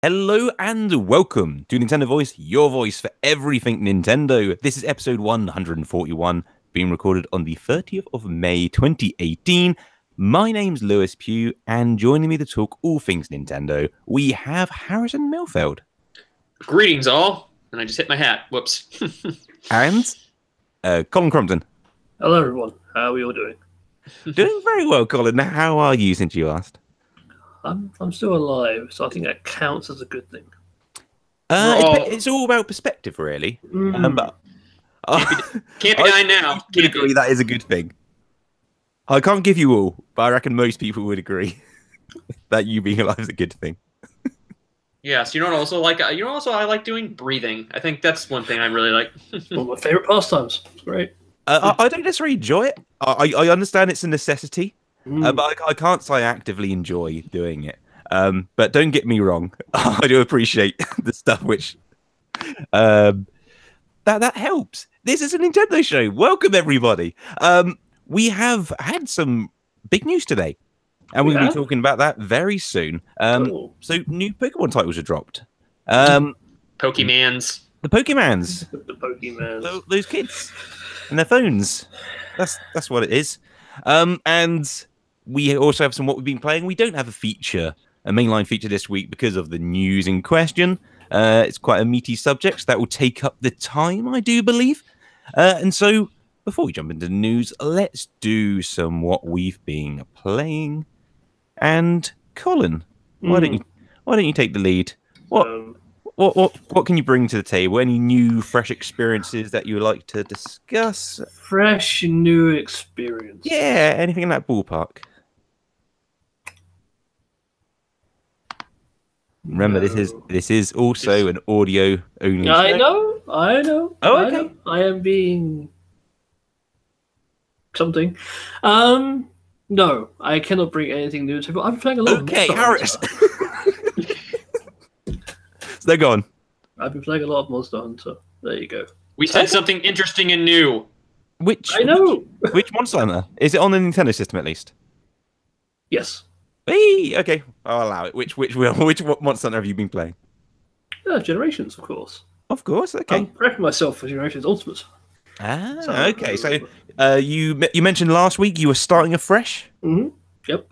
Hello and welcome to Nintendo Voice, your voice for everything Nintendo. This is episode 141, being recorded on the 30th of May 2018. My name's Lewis Pugh, and joining me to talk all things Nintendo, we have Harrison Milfeld. Greetings, all. And I just hit my hat. Whoops. And Colin Crompton. Hello, everyone. How are we all doing? Doing very well, Colin. How are you since you asked? I'm still alive, so I think that counts as a good thing. It's all about perspective, really. But Can't be dying now. I would agree that is a good thing. I can't give you all, but I reckon most people would agree that you being alive is a good thing. Yes, you know what I also like? I like doing breathing. I think that's one thing I really like. One of my favorite pastimes. It's great. I don't necessarily enjoy it. I understand it's a necessity, but I can't say I actively enjoy doing it. But don't get me wrong, I do appreciate the stuff which that helps. This is a Nintendo show. Welcome everybody. We have had some big news today, and we're going to be talking about that very soon. Cool. So new Pokemon titles are dropped. Pokemans. The Pokemans. The Pokemon. Those kids and their phones. That's what it is. And we also have some what we've been playing. We don't have a mainline feature this week because of the news in question. It's quite a meaty subject, so that will take up the time, I do believe. And so, before we jump into the news, let's do some what we've been playing. And Colin, why don't you take the lead? What can you bring to the table? Any new, fresh experiences that you would like to discuss? Fresh new experience. Yeah, anything in that ballpark. Remember, this is also an audio only show. I know. Oh, okay. I am being something. No, I cannot bring anything new to the table. I'm playing a lot. Okay, of Harris. So go on. I've been playing a lot of Monster Hunter. There you go. We said something interesting and new. I know. Which Monster Hunter? Is it on the Nintendo system at least? Yes. Hey, okay, I'll allow it. Which Monster Hunter have you been playing? Generations, of course. Of course, okay. I'm prepping myself for Generations Ultimate. Okay. So you mentioned last week you were starting afresh. Mm-hmm. Yep.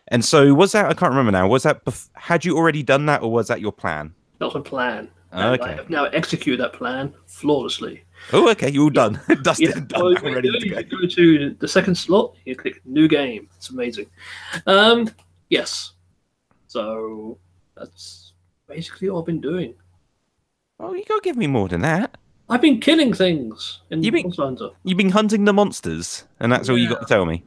And so was that? I can't remember now. Was that? Had you already done that, or was that your plan? That was my plan. Okay. I have now executed that plan flawlessly. Oh, okay. You're all done. Dusted and done. Ready to go. You go to the second slot. You click New Game. It's amazing. Yes. So that's basically all I've been doing. Oh, you gotta give me more than that. I've been killing things in Monster Hunter. You've been hunting the monsters, and that's all you got to tell me.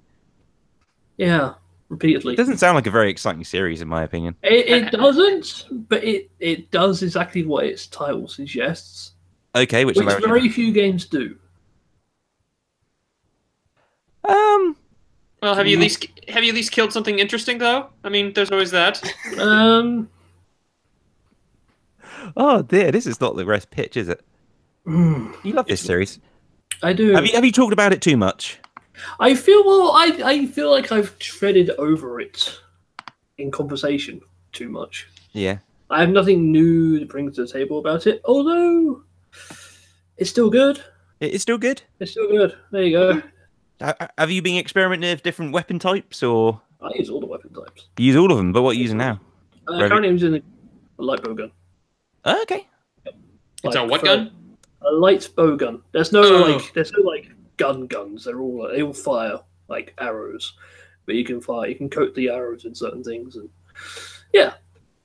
Yeah, repeatedly. It doesn't sound like a very exciting series, in my opinion. It doesn't, but it does exactly what its title suggests. Okay, which very few games do. Well, have you at least killed something interesting though? I mean, there's always that. Oh dear, this is not the rest pitch, is it? You love this series. I do. Have you talked about it too much? I feel like I've treaded over it in conversation too much. Yeah. I have nothing new to bring to the table about it, although it's still good. It's still good? It's still good. There you go. Have you been experimenting with different weapon types, or? I use all the weapon types. You use all of them, but what are you using now? Currently I'm using a light bow gun. Okay. It's a what gun? A light bow gun. There's no guns. They all fire like arrows, but you can coat the arrows in certain things, and you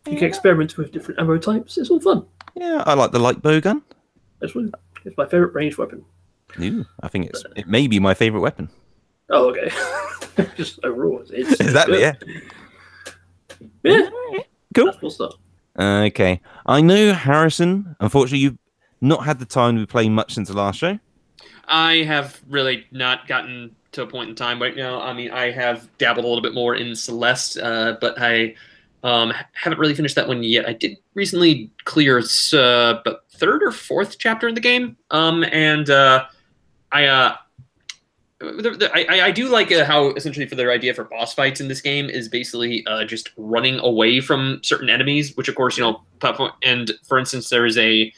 can experiment with different ammo types. It's all fun. Yeah, I like the light bow gun. It's my favorite ranged weapon. Ooh, I think it may be my favorite weapon. Oh, okay. Just overall, it's exactly. good. Yeah. Cool. That's cool stuff. Okay, I know Harrison. Unfortunately, you've not had the time to be playing much since the last show. I have really not gotten to a point in time right now. I mean, I have dabbled a little bit more in Celeste, but I haven't really finished that one yet. I did recently clear about third or fourth chapter in the game, and I I do like how essentially for their idea for boss fights in this game is basically just running away from certain enemies, which of course platform. And for instance, there is a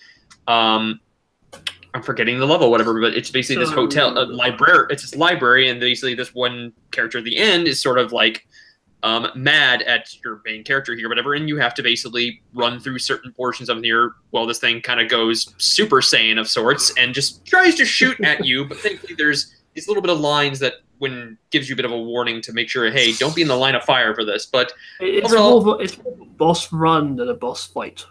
I'm forgetting the level, whatever, but it's basically this hotel, library. It's this library, and basically this one character at the end is sort of like mad at your main character here, whatever, and you have to basically run through certain portions of here. Well, this thing kind of goes Super Saiyan of sorts and just tries to shoot at you, but thankfully there's these little bit of lines that gives you a bit of a warning to make sure, hey, don't be in the line of fire for this. But it's more of a boss run than a boss fight.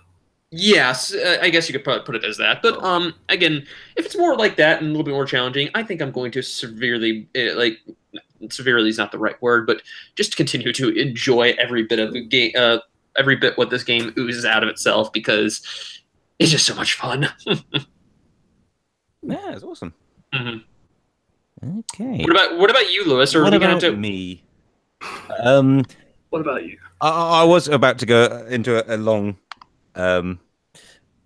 Yes, I guess you could put it as that. But again, if it's more like that and a little bit more challenging, I think I'm going to severely severely is not the right word, but just continue to enjoy every bit of the game, every bit what this game oozes out of itself, because it's just so much fun. Yeah, it's awesome. Mm-hmm. Okay. What about you, Lewis? Or what about to... me? What about you? I was about to go into a long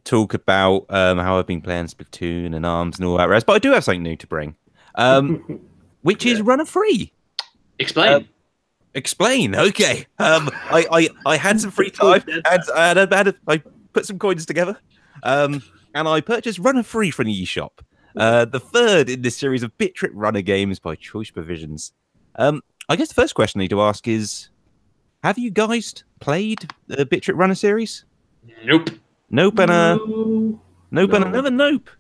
talk about how I've been playing Splatoon and ARMS and all that rest, but I do have something new to bring, which is Runner Free. Explain. Explain. Okay. I had some free time and I put some coins together, and I purchased Runner Free from the eShop. The third in this series of bit trip runner games by Choice Provisions. I guess the first question I need to ask is, have you guys played the bit trip runner series? Nope. Nope and nope and another nope.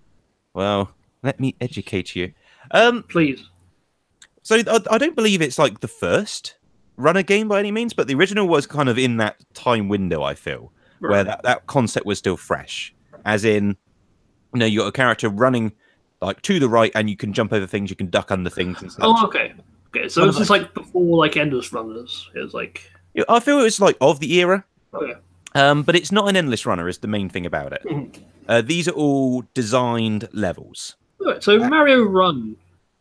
Well, let me educate you. Please. So I don't believe it's like the first runner game by any means, but the original was kind of in that time window, I feel, where that concept was still fresh. As in, you got a character running like to the right, and you can jump over things, you can duck under things and stuff. Oh, okay. Okay, so this is like before like Endless Runners. It was like... I feel it was like of the era. Okay. But it's not an endless runner is the main thing about it. These are all designed levels. Right, so Mario Run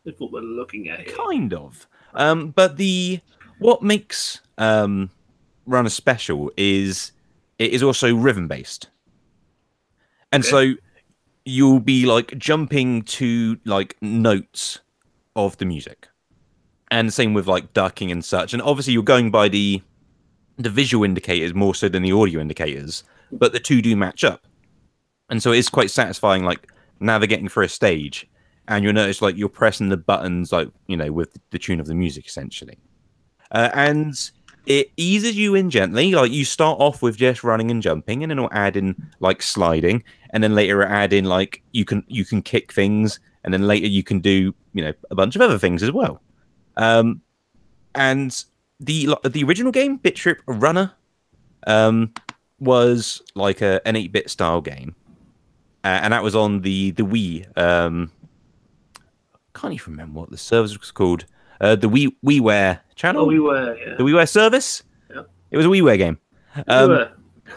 is what we're looking at here. Kind of. But what makes Runner special is it is also rhythm based. And so you'll be like jumping to like notes of the music. And same with like ducking and such. And obviously you're going by the visual indicators more so than the audio indicators, but the two do match up. And so it's quite satisfying, like navigating through a stage, and you'll notice like you're pressing the buttons, like, with the tune of the music essentially. And it eases you in gently. Like you start off with just running and jumping, and then it'll add in like sliding, and then later it'll add in like you can kick things, and then later you can do, a bunch of other things as well. And the original game, Bit Trip Runner, was like an 8-bit style game, and that was on the Wii. Can't even remember what the service was called. The WiiWare channel. Oh, WiiWare, yeah. The WiiWare service. Yeah. It was a WiiWare game. WiiWare.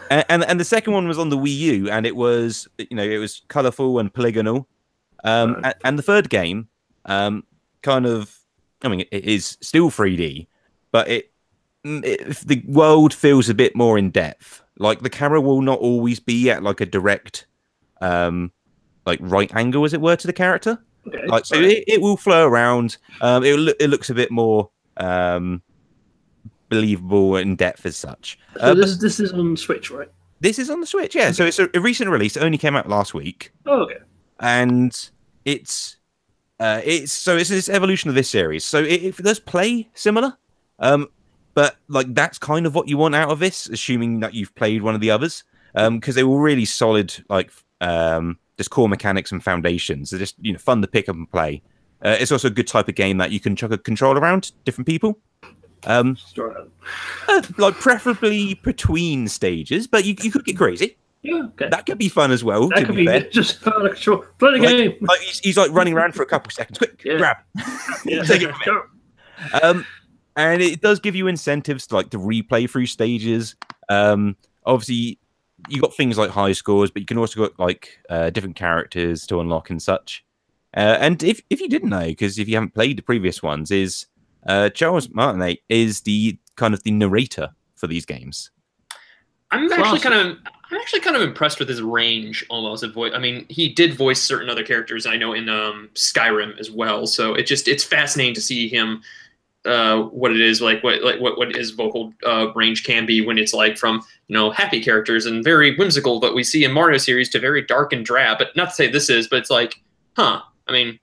And the second one was on the Wii U, and it was it was colorful and polygonal. And the third game, kind of, it is still 3D. But the world feels a bit more in depth. Like the camera will not always be at like a direct, like right angle, as it were, to the character. Okay. Like so, it will flow around. It looks a bit more believable in depth as such. So this is on Switch, right? This is on the Switch, yeah. Okay. So it's a recent release. It only came out last week. Oh, okay. And it's this evolution of this series. So it does play similar. But like that's kind of what you want out of this, assuming that you've played one of the others, because they were really solid, like just core mechanics and foundations. They're just fun to pick up and play. It's also a good type of game that you can chuck a control around different people, like preferably between stages, but you could get crazy. Yeah, okay. That could be fun as well. That could be fair. Just play the game. Like he's like running around for a couple seconds. Quick, grab. Yeah, take it from it. And it does give you incentives to like to replay through stages. Obviously, you got things like high scores, but you can also got like different characters to unlock and such. And if you didn't know, because if you haven't played the previous ones, is Charles Martinet is the kind of the narrator for these games. I'm actually kind of I'm actually kind of impressed with his range almost of voice. I mean, he did voice certain other characters I know in Skyrim as well. So it's fascinating to see him what it is like what his vocal range can be when it's like from happy characters and very whimsical that we see in Mario series to very dark and drab. But not to say this is, but it's like, huh. I mean,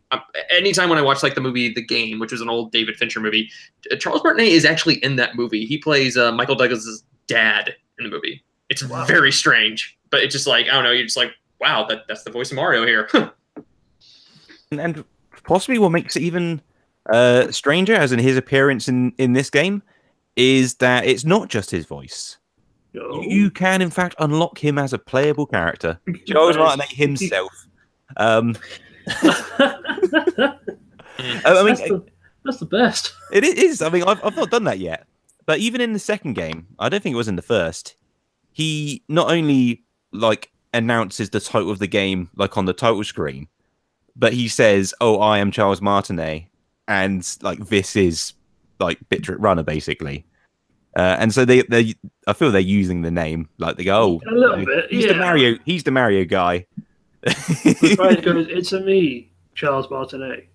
anytime when I watch like the movie The Game, which was an old David Fincher movie, Charles Martinet is actually in that movie. He plays Michael Douglas's dad in the movie. It's very strange, but it's just like, I don't know, you're just like, wow, that's the voice of Mario here. And possibly what makes it even stranger, as in his appearance in this game, is that it's not just his voice. No. You can, in fact, unlock him as a playable character. Charles Martinet himself. I mean, that's the best. It is. I mean, I've not done that yet. But even in the second game, I don't think it was in the first, he not only like announces the title of the game like on the title screen, but he says, "Oh, I am Charles Martinet," and like this is like Bit Runner basically. And so they I feel they're using the name like they go, "Oh, a little bit. He's the Mario guy." Right, goes, it's a me, Charles Martinet.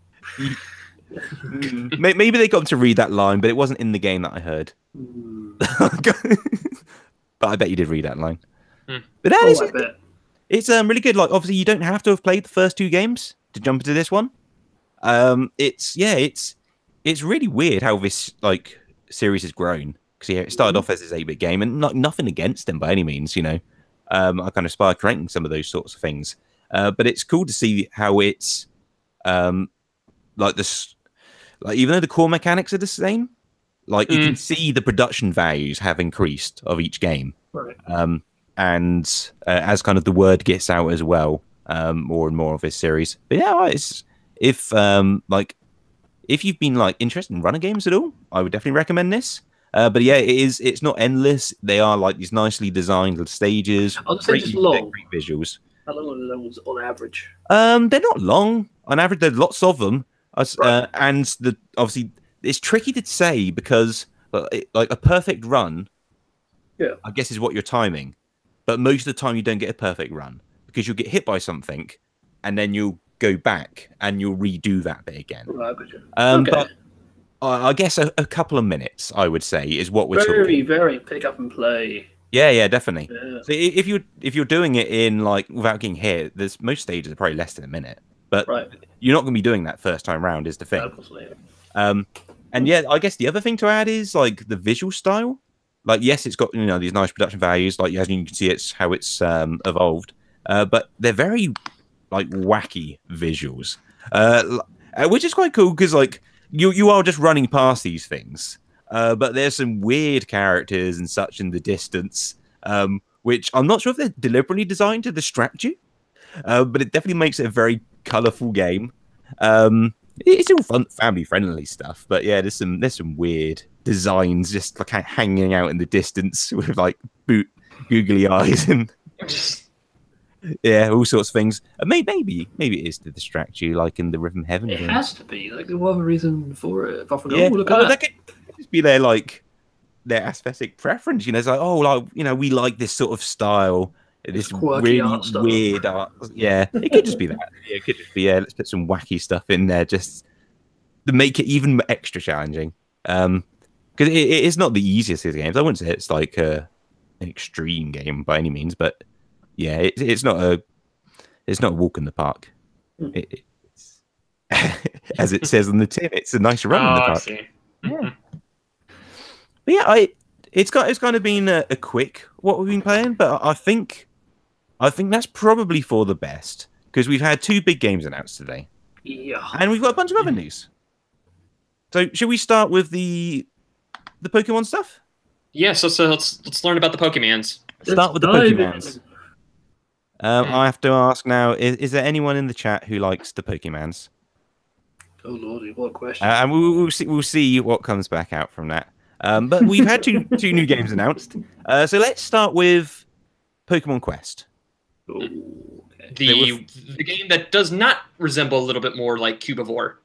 Maybe they got him to read that line, but it wasn't in the game that I heard. But I bet you did read that line. But that is it's really good. Like, obviously, you don't have to have played the first two games to jump into this one. It's really weird how this like series has grown, because it started off as this 8-bit game, and nothing against them by any means. I kind of aspire creating some of those sorts of things. But it's cool to see how it's like this, like even though the core mechanics are the same, like you can see the production values have increased of each game, right. And as kind of the word gets out as well, more and more of this series. But yeah, if you've been like interested in runner games at all, I would definitely recommend this. But yeah, it's not endless. They are like these nicely designed stages. I'll say just long. Great visuals. How long are those on average? They're not long. On average, there's lots of them. Right. And obviously it's tricky to say, because like a perfect run, I guess, is what you're timing. But most of the time you don't get a perfect run, because you'll get hit by something and then you'll go back and you'll redo that bit again. Right, okay. But I guess a couple of minutes, I would say, is what we're talking. Very pick up and play. Yeah, definitely. Yeah. So if you're doing it in like without getting hit, there's most stages are probably less than a minute. But you're not going to be doing that first time round, is the thing. And yeah, I guess the other thing to add is like the visual style. Like, yes, it's got these nice production values. Like, as you can see, it's how it's evolved. But they're very like wacky visuals, which is quite cool, because like you are just running past these things. But there's some weird characters and such in the distance, which I'm not sure if they're deliberately designed to distract you. But it definitely makes it a very colourful game. It's all fun, family-friendly stuff, but yeah, there's some weird designs just like hanging out in the distance with like googly eyes and yeah, all sorts of things. Maybe it is to distract you, like in the Rhythm Heaven. It has to be. Like, what other reason for it? If I forgot, look at that could just be their aesthetic preference. It's like, we like this sort of style. This really weird art. Yeah, it could just be that. Yeah, it could just be, let's put some wacky stuff in there just to make it even extra challenging. Because it is not the easiest of the games. I wouldn't say it's like an extreme game by any means, but yeah, it's not a walk in the park. It's, as it says on the tin, it's a nice run in the park. I see. Yeah. But yeah, it's kind of been a quick what we've been playing, but I think that's probably for the best, because we've had 2 big games announced today. Yeah. And we've got a bunch of other news. So should we start with the Pokemon stuff? Yeah, so let's learn about the Pokemons. Start with the Pokemons. I have to ask now, is there anyone in the chat who likes the Pokemons? Oh lordy, what a question. And we'll see what comes back out from that. But we've had two new games announced. So let's start with Pokemon Quest. Ooh, okay. The game that does not resemble a little bit more like Cubivore.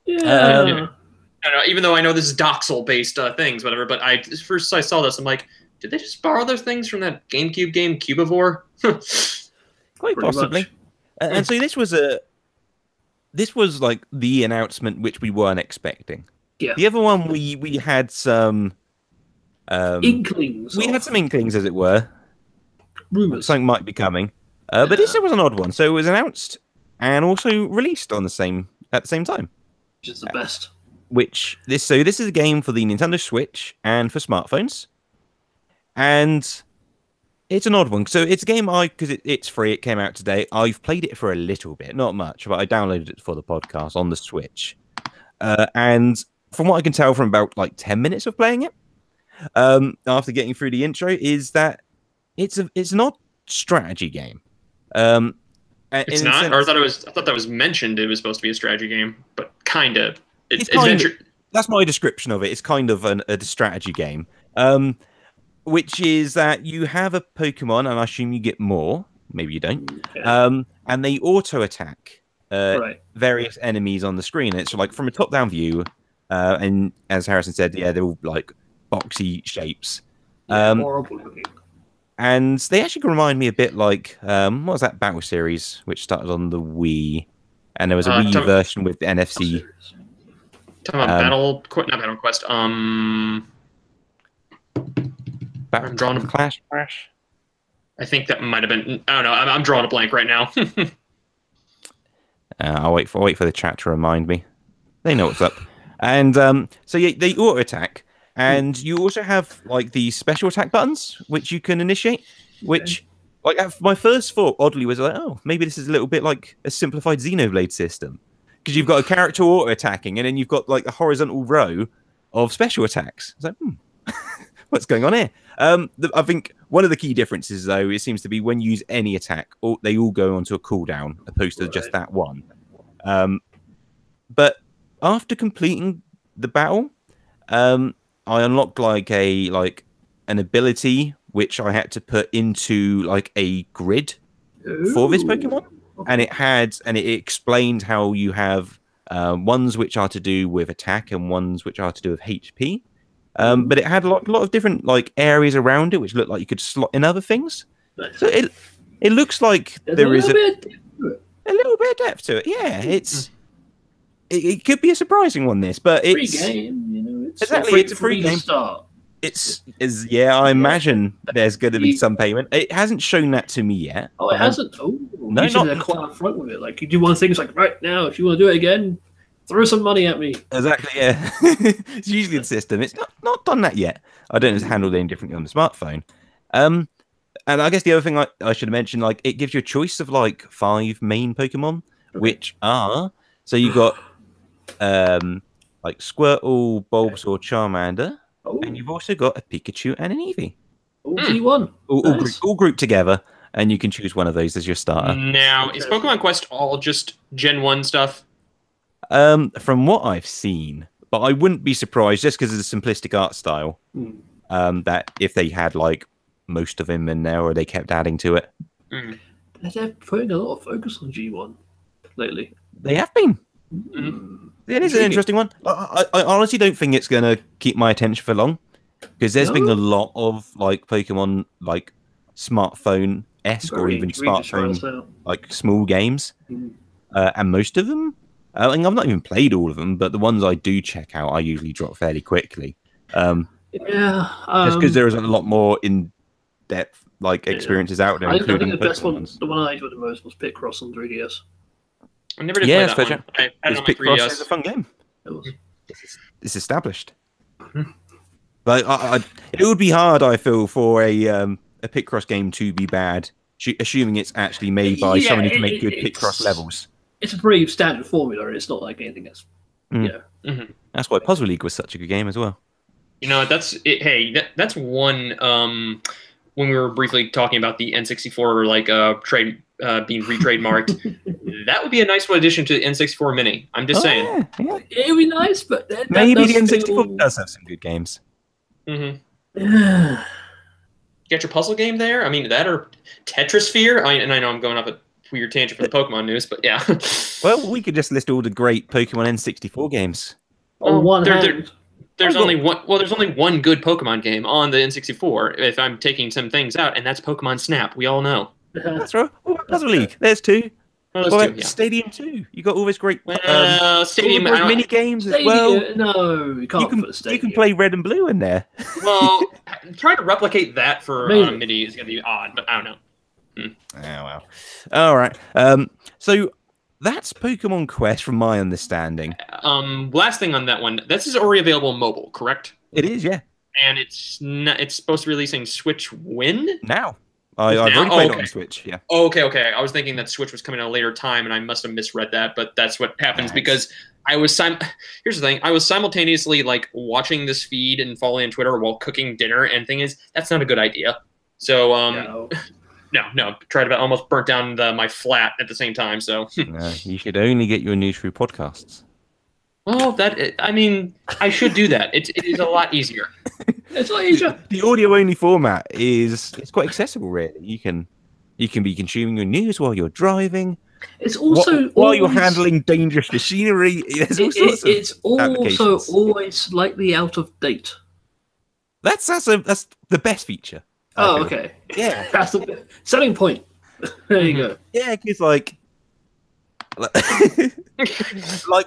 Yeah. I don't know, even though I know this is Doxel based things, whatever. But first I saw this, I'm like, did they just borrow those things from that GameCube game, Cubivore? Quite possibly. And so this was like the announcement which we weren't expecting. Yeah. The other one we had some inklings. We had some inklings, as it were. Rumors. Something might be coming. But this was an odd one. So it was announced and also released on at the same time. Which is the best. This is a game for the Nintendo Switch and for smartphones. And it's an odd one. So it's a game because it's free, it came out today. I've played it for a little bit, not much, but I downloaded it for the podcast on the Switch. And from what I can tell from about like 10 minutes of playing it, after getting through the intro, is that it's an odd strategy game. It's not, or I thought that was mentioned. It was supposed to be a strategy game, but kind of. That's my description of it. It's kind of a strategy game, which is that you have a Pokemon, and I assume you get more. Maybe you don't. Okay. And they auto attack various enemies on the screen. And it's like from a top down view, and as Harrison said, they're all like boxy shapes. Horrible looking. And they actually remind me a bit like what was that battle series which started on the Wii, and there was a Wii version with the NFC. Talking about not Battle Quest. I'm drawing a Clash. I think that might have been. I don't know. I'm drawing a blank right now. I'll wait for the chat to remind me. They know what's up. And so yeah, they auto attack. And you also have like the special attack buttons, which you can initiate. Which, like, my first thought, oddly, was like, oh, maybe this is a little bit like a simplified Xenoblade system, because you've got a character auto attacking, and then you've got like a horizontal row of special attacks. It's like, what's going on here? I think one of the key differences, though, it seems to be when you use any attack, they all go onto a cooldown, opposed to just that one. But after completing the battle, I unlocked an ability which I had to put into like a grid for this Pokemon, and it explained how you have ones which are to do with attack and ones which are to do with HP. But it had a lot of different like areas around it which looked like you could slot in other things. So it looks like there is a little bit of depth to it. Yeah, it could be a surprising one, but it's free game, you know. It's a free game. Start. I imagine there's going to be some payment. It hasn't shown that to me yet. Oh, it hasn't. Oh, no, they're quite upfront with it. Like you do one thing, it's like right now, if you want to do it again, throw some money at me. Exactly. Yeah, it's usually the system. It's not done that yet. I don't know if it's handled any differently on the smartphone. And I guess the other thing I should have mentioned, like it gives you a choice of like 5 main Pokemon, which are so you got like Squirtle, Bulbasaur, Charmander, and you've also got a Pikachu and an Eevee. All G1. All grouped together, and you can choose one of those as your starter. Now, is Pokemon Quest all just Gen 1 stuff? From what I've seen, but I wouldn't be surprised just because of the simplistic art style, that if they had like most of them in there or they kept adding to it. They're putting a lot of focus on G1 lately. They have been. It is an interesting one. I honestly don't think it's going to keep my attention for long, because there's been a lot of like Pokemon like smartphone-esque or even smartphone like small games, and most of them, and I've not even played all of them, but the ones I do check out, I usually drop fairly quickly. Just because there is a lot more in-depth like experiences out there. I think the best one, the one I enjoyed the most, was Picross on 3DS. I never did play that one. I had it on my 3DS. Picross is a fun game. It's established. But it would be hard, I feel, for a Picross game to be bad, assuming it's actually made by someone who can make good Picross levels. It's a pretty standard formula, and it's not like anything else. That's why Puzzle League was such a good game as well. You know, that's it. Hey, that's one. When we were briefly talking about the N64 like trade being re-trademarked, that would be a nice addition to the N64 Mini. I'm just saying. Yeah. It would be nice, but maybe the N64 does have some good games. You got your puzzle game there? I mean, that or Tetrasphere? And I know I'm going off a weird tangent for the Pokemon news, but yeah. Well, we could just list all the great Pokemon N64 games. On one hand. there's only one. Well, there's only one good Pokemon game on the N64. If I'm taking some things out, and that's Pokemon Snap. We all know. That's right. Oh, Puzzle League. There's two. Well, Well, two, yeah. Stadium 2. You got all this great Stadium all those mini games as well. No, you can't put Stadium. You can play Red and Blue in there. Well, trying to replicate that for MIDI is going to be odd, but I don't know. Oh, well. All right. So that's Pokemon Quest from my understanding. Last thing on that one. This is already available mobile, correct? It is, yeah. And it's supposed to be releasing Switch when? Now. I've already played it on Switch, yeah. Oh, okay. I was thinking that Switch was coming at a later time, and I must have misread that, but that's what happens because I was here's the thing. I was simultaneously like watching this feed and following on Twitter while cooking dinner, and thing is, that's not a good idea. So, no. Tried to almost burnt down my flat at the same time, so. No, you should only get your news through podcasts. Well, I should do that. It is a lot easier. It's a lot easier. The audio only format it's quite accessible, really. You can be consuming your news while you're driving. It's also while you're handling dangerous machinery. It's also always slightly out of date. That's the best feature. Oh, okay. Yeah, that's the selling point. There you go. Yeah, because like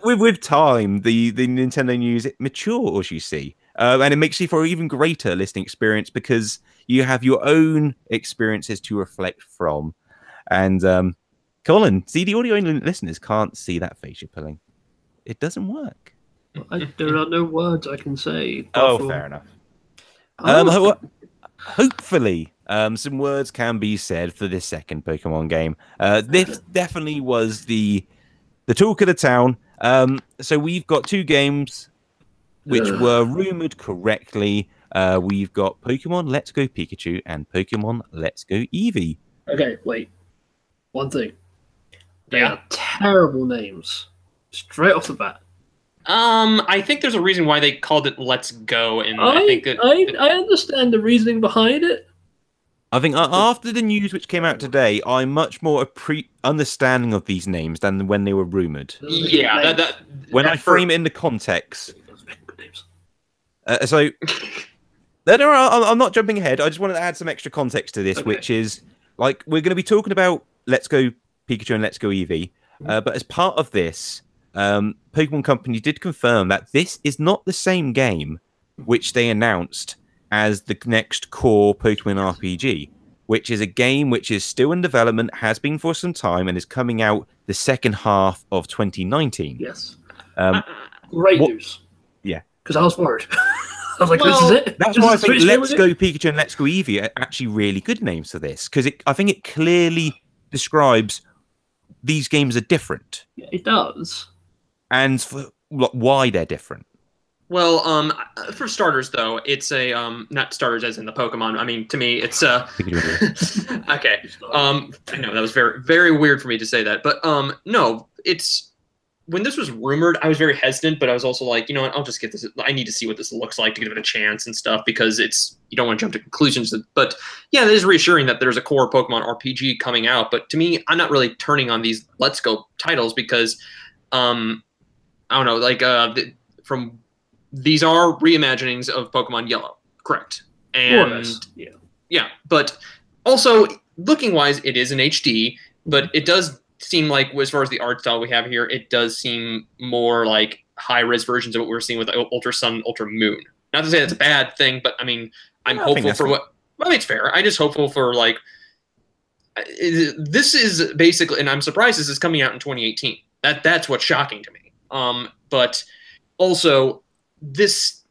with time, the Nintendo News it matures, you see, and it makes you for an even greater listening experience because you have your own experiences to reflect from. And Colin, see, the audio only listeners can't see that face you're pulling. It doesn't work. There are no words I can say. Oh, fair enough. Hopefully, some words can be said for this second Pokemon game. This definitely was the talk of the town. So we've got two games which were rumored correctly. We've got Pokemon Let's Go Pikachu and Pokemon Let's Go Eevee. Okay, wait. One thing. They are terrible names. Straight off the bat. I think there's a reason why they called it Let's Go, and I understand the reasoning behind it. I think after the news which came out today, I'm much more understanding of these names than when they were rumored. Yeah, when I frame it in the context. So, I'm not jumping ahead. I just wanted to add some extra context to this, which is like we're going to be talking about Let's Go Pikachu and Let's Go Eevee, but as part of this. Pokemon Company did confirm that this is not the same game which they announced as the next core Pokemon RPG, which is a game which is still in development, has been for some time, and is coming out the second half of 2019. Yes. Great news. Yeah. Because I was worried. I was like, this is it? That's why I think Let's Go Pikachu and Let's Go Eevee are actually really good names for this, because I think it clearly describes these games are different. Yeah, it does. And for why they're different. Well, for starters, though, it's a not starters as in the Pokemon. I mean, to me, it's okay. I know that was very, very weird for me to say that, but no, it's when this was rumored, I was very hesitant, but I was also like, you know what, I'll just get this. I need to see what this looks like to give it a chance and stuff because you don't want to jump to conclusions. But yeah, it is reassuring that there's a core Pokemon RPG coming out. But to me, I'm not really turning on these Let's Go titles because. I don't know, like these are reimaginings of Pokemon Yellow, correct? And yeah, but also looking wise, it is an HD, but it does seem like, as far as the art style we have here, it does seem more like high-res versions of what we're seeing with Ultra Sun, Ultra Moon. Not to say that's a bad thing, but I mean, I'm hopeful for what. Well, it's fair. I'm just hopeful for like. This is basically, and I'm surprised this is coming out in 2018. That's what's shocking to me. But also this,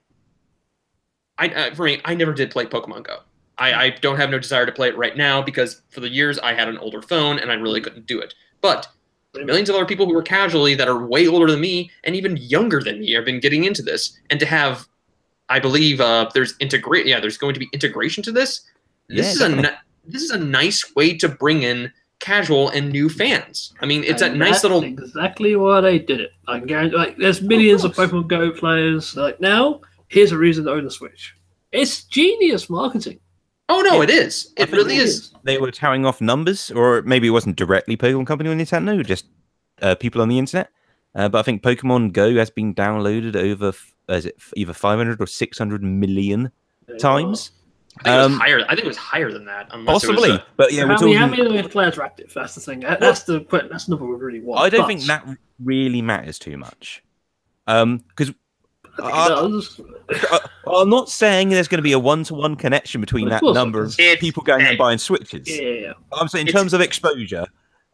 for me, I never did play Pokemon Go. I don't have no desire to play it right now because for the years I had an older phone and I really couldn't do it. But millions of other people who are casually that are way older than me and even younger than me have been getting into this. And to have, I believe there's going to be integration to this. This is a nice way to bring in casual and new fans. I mean, it's a nice little. Exactly why they did it. I can guarantee. Like, there's millions of Pokemon Go players. Like now, here's a reason to own a Switch. It's genius marketing. Oh no, it is. It really is. They were touting off numbers, or maybe it wasn't directly Pokemon Company or Nintendo, just people on the internet. But I think Pokemon Go has been downloaded over is it either 500 or 600 million times. I think it was higher. I think it was higher than that. Possibly, but yeah, we're how talking. many players are active? That's the thing. That's the number we really want. I don't think that really matters too much, because I'm not saying there's going to be a one-to-one connection between that number of people going and buying Switches. Yeah. I'm saying in terms of exposure,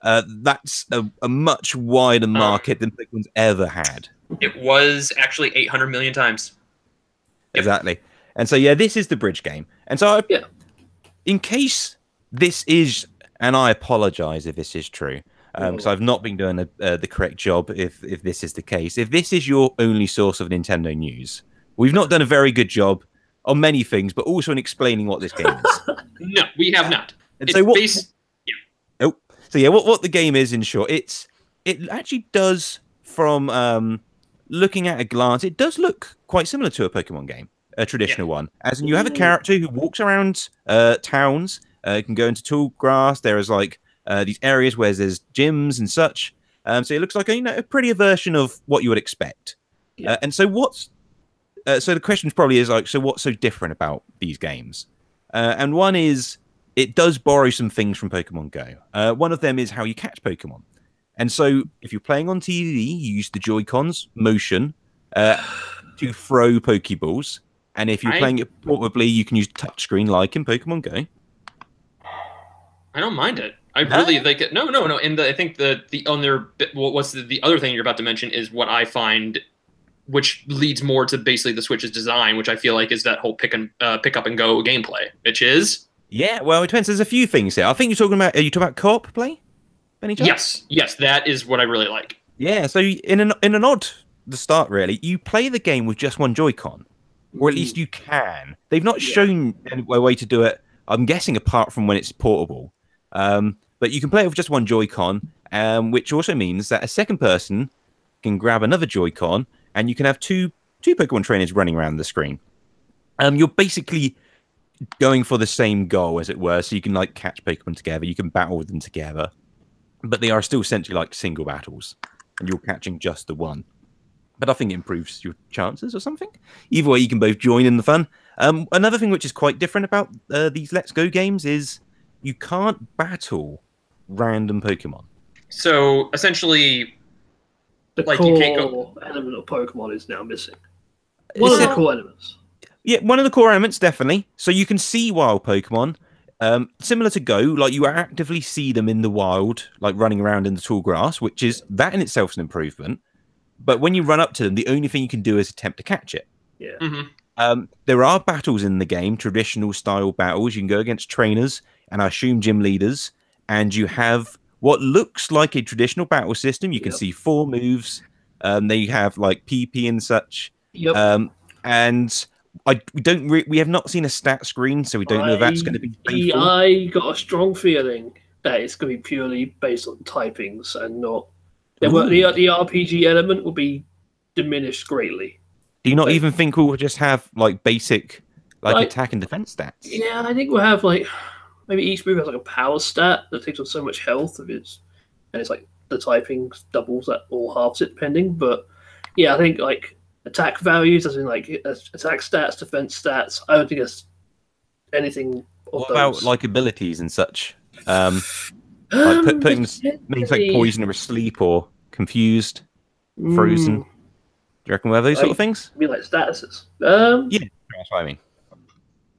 that's a much wider market than Pokemon's ever had. It was actually 800 million times. Exactly. And so, yeah, this is the bridge game. And so, in case this is, and I apologize if this is true, because I've not been doing the correct job if this is the case. If this is your only source of Nintendo news, we've not done a very good job on many things, but also in explaining what this game is. No, we have not. And so what the game is, in short, it actually does, from looking at a glance, it does look quite similar to a Pokemon game. A traditional one, as in you have a character who walks around towns, can go into tall grass. There is like these areas where there's gyms and such. So it looks like a prettier version of what you would expect. And so so the question probably is like, so what's so different about these games? And one is it does borrow some things from Pokemon Go. One of them is how you catch Pokemon. And so if you're playing on TV, you use the Joy-Cons motion to throw Pokeballs. And if you're playing it portably, you can use touchscreen like in Pokemon Go. I don't mind it. I really like it. No. And I think the other thing you're about to mention is what I find, which leads more to basically the Switch's design, which I feel like is that whole pick up and go gameplay, which is well, it depends. There's a few things here. I think you're talking about co-op play. Any chance? Yes, that is what I really like. Yeah. So in an odd the start, really, you play the game with just one Joy-Con. Or at least you can. They've not shown a way to do it, I'm guessing, apart from when it's portable. But you can play it with just one Joy-Con, which also means that a second person can grab another Joy-Con, and you can have two Pokemon trainers running around the screen. You're basically going for the same goal, as it were, so you can like catch Pokemon together, you can battle with them together, but they are still essentially like single battles, and you're catching just the one. But I think it improves your chances or something. Either way, you can both join in the fun. Another thing which is quite different about these Let's Go games is you can't battle random Pokemon. So essentially, the core element of Pokemon is now missing. One of the core elements. Yeah, one of the core elements, definitely. So you can see wild Pokemon. Similar to Go, like you actively see them in the wild, like running around in the tall grass, which is that in itself is an improvement. But when you run up to them, the only thing you can do is attempt to catch it. Yeah. Mm-hmm. There are battles in the game, traditional style battles. You can go against trainers and I assume gym leaders. And you have what looks like a traditional battle system. You can see 4 moves. They have like PP and such. Yep. And we have not seen a stat screen, so we don't know if that's going to be faithful. I got a strong feeling that it's going to be purely based on typings and not. The RPG element will be diminished greatly. Do you not even think we'll just have like basic attack and defense stats? Yeah, I think we'll have like maybe each move has like a power stat that takes on so much health and it's like the typing doubles that or halves it depending. But yeah, I think like attack values, as in like attack stats, defense stats. I don't think there's anything. What about like abilities and such? Like putting things like poison or asleep or confused, frozen. Do you reckon we have those sort of things? I mean, like statuses. Yeah, that's what I mean.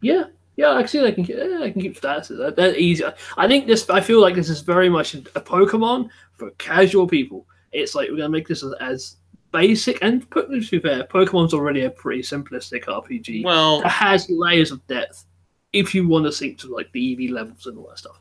Yeah, I can see I can keep statuses. They're easier. I feel like this is very much a Pokemon for casual people. It's like we're gonna make this as basic and to be fair, Pokemon's already a pretty simplistic RPG. Well, it has layers of depth if you want to sync to like the EV levels and all that stuff.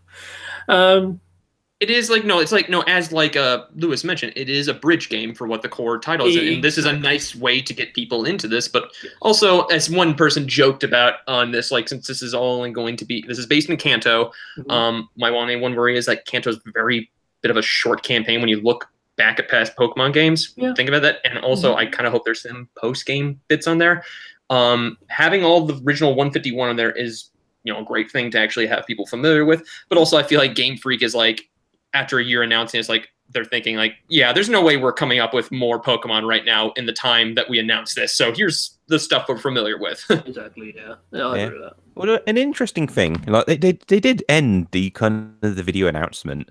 It is like as like Lewis mentioned, it is a bridge game for what the core title is, and this is a nice way to get people into this. But also, as one person joked about on this, like since this is based in Kanto, my one worry is that Kanto's very bit of a short campaign when you look back at past Pokemon games. Yeah. Think about that, and also I kind of hope there's some post game bits on there. Having all the original 151 on there is a great thing to actually have people familiar with. But also, I feel like Game Freak is like, after a year announcing, it's like, they're thinking like, yeah, there's no way we're coming up with more Pokemon right now in the time that we announced this. So here's the stuff we're familiar with. Exactly. Yeah. I agree with that. Well, an interesting thing, like they did end the kind of the video announcement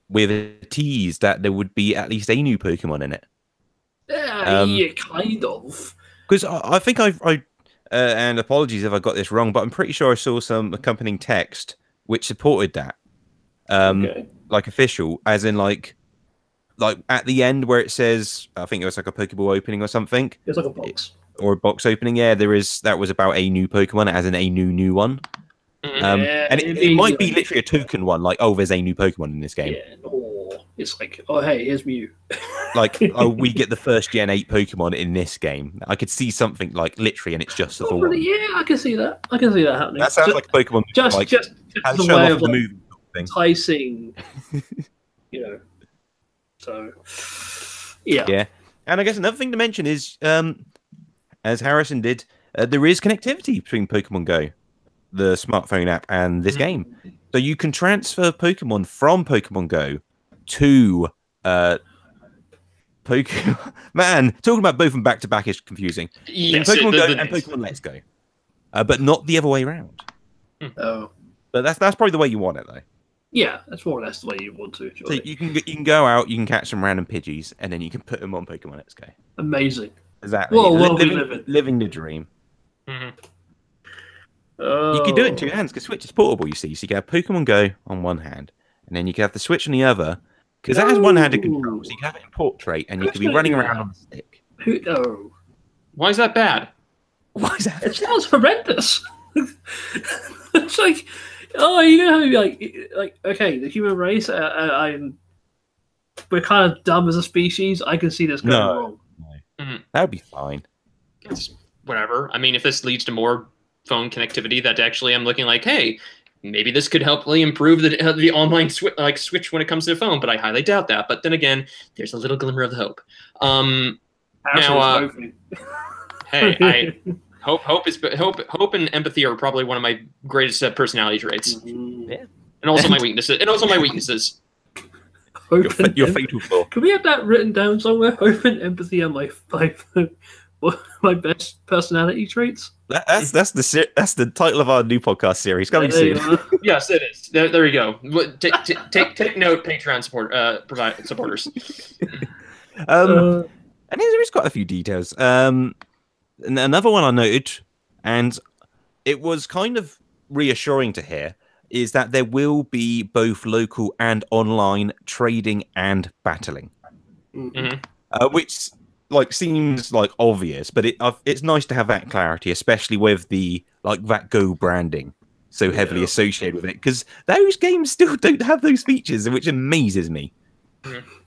with a tease that there would be at least a new Pokemon in it. Yeah, kind of. Because I think I and apologies if I got this wrong, but I'm pretty sure I saw some accompanying text which supported that. Okay. Like official, as in like at the end where it says, I think it was like a Pokeball opening or something. It's like a box. Or a box opening, yeah, that was about a new Pokemon, as in a new one. Yeah, and it might be literally a token one, like, oh, there's a new Pokemon in this game. Yeah, or it's like, oh, hey, here's Mew. Like, oh, we get the first Gen 8 Pokemon in this game. I could see something like literally, and it's just the one. Yeah, I can see that. I can see that happening. That sounds like a Pokemon. Just has the shown way off of the like, movie thing. enticing, you know. So, yeah. Yeah. And I guess another thing to mention is, as Harrison did, there is connectivity between Pokemon Go, the smartphone app, and this game. So you can transfer Pokemon from Pokemon Go to Pokemon. Man, talking about both of them back to back is confusing. Yes, Pokemon Go and Pokemon Let's Go, but not the other way around. Oh. But that's probably the way you want it, though. Yeah, that's more or less the way you want to. So you can go out, you can catch some random Pidgeys, and then you can put them on Pokemon Let's Go. Amazing. Exactly. Well, living the dream. Mm-hmm. You can do it in two hands because Switch is portable, you see. So you can have Pokemon Go on one hand, and then you can have the Switch on the other, because that has one-handed control. So you can have it in portrait, and you can be running around on the stick. Why is that bad? Why is that? It sounds horrendous. It's like, oh, you know how like okay, the human race, we're kind of dumb as a species. I can see this going wrong. Mm-hmm. That would be fine. It's whatever. I mean, if this leads to more phone connectivity, that actually I'm looking like, hey, maybe this could helpfully improve the online Switch when it comes to the phone. But I highly doubt that. But then again, there's a little glimmer of hope. Now, hey, hope and empathy are probably one of my greatest personality traits. Yeah. And also my weaknesses. Your fatal flaw. Can we have that written down somewhere? Hope and empathy are my best personality traits. That's the title of our new podcast series coming soon. Yes, it is. There you go. Take note, Patreon supporters. And there is quite a few details. Another one I noted, and it was kind of reassuring to hear, is that there will be both local and online trading and battling, which seems like obvious, but it's nice to have that clarity, especially with the that Go branding so heavily associated with it, because those games still don't have those features, which amazes me.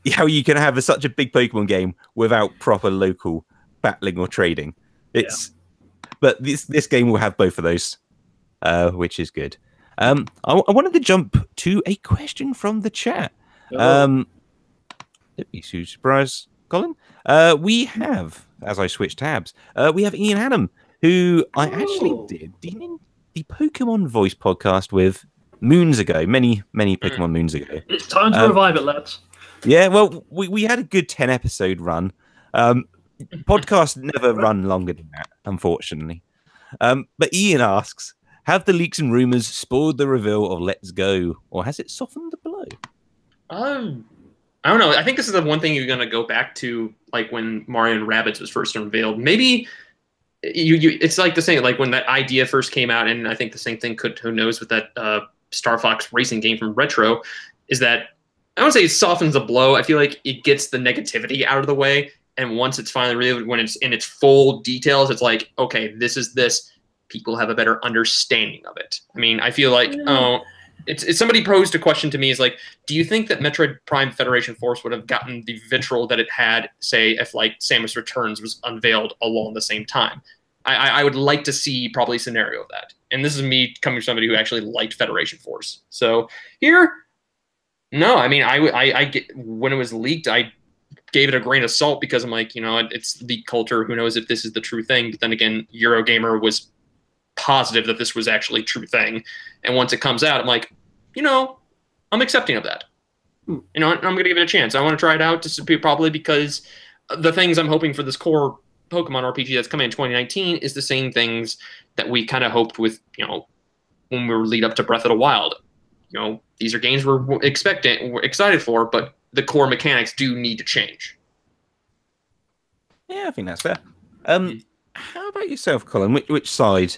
How you can have such a big Pokemon game without proper local battling or trading. But this game will have both of those, which is good. I wanted to jump to a question from the chat. Don't be too surprised, Colin. We have, as I switch tabs, we have Ian Hannum, who I actually did the Pokemon Voice podcast with moons ago, many Pokemon moons ago. It's time to revive it, lads. Yeah, well, we had a good 10-episode run. Podcasts never run longer than that, unfortunately. But Ian asks, have the leaks and rumors spoiled the reveal of Let's Go, or has it softened the blow? I don't know. I think this is the one thing you're going to go back to, like when Mario and Rabbids was first unveiled. Maybe it's like the same, like when that idea first came out, and I think the same thing who knows with that Star Fox racing game from Retro, is that I don't say it softens the blow. I feel like it gets the negativity out of the way. And once it's finally revealed, when it's in its full details, it's like, okay, this is this. People have a better understanding of it. I mean, I feel like, it's somebody posed a question to me is like, do you think that Metroid Prime Federation Force would have gotten the vitriol that it had, say, if like Samus Returns was unveiled along the same time? I would like to see probably a scenario of that. And this is me coming from somebody who actually liked Federation Force. So here, no, I mean, I get, when it was leaked, I gave it a grain of salt because I'm like, it's leak culture. Who knows if this is the true thing? But then again, Eurogamer was positive that this was actually a true thing. And once it comes out, I'm like, I'm accepting of that. You know, I'm going to give it a chance. I want to try it out probably because the things I'm hoping for this core Pokemon RPG that's coming in 2019 is the same things that we kind of hoped with, you know, when we were lead up to Breath of the Wild. You know, these are games we're excited for, but the core mechanics do need to change. Yeah, I think that's fair. How about yourself, Colin? Which side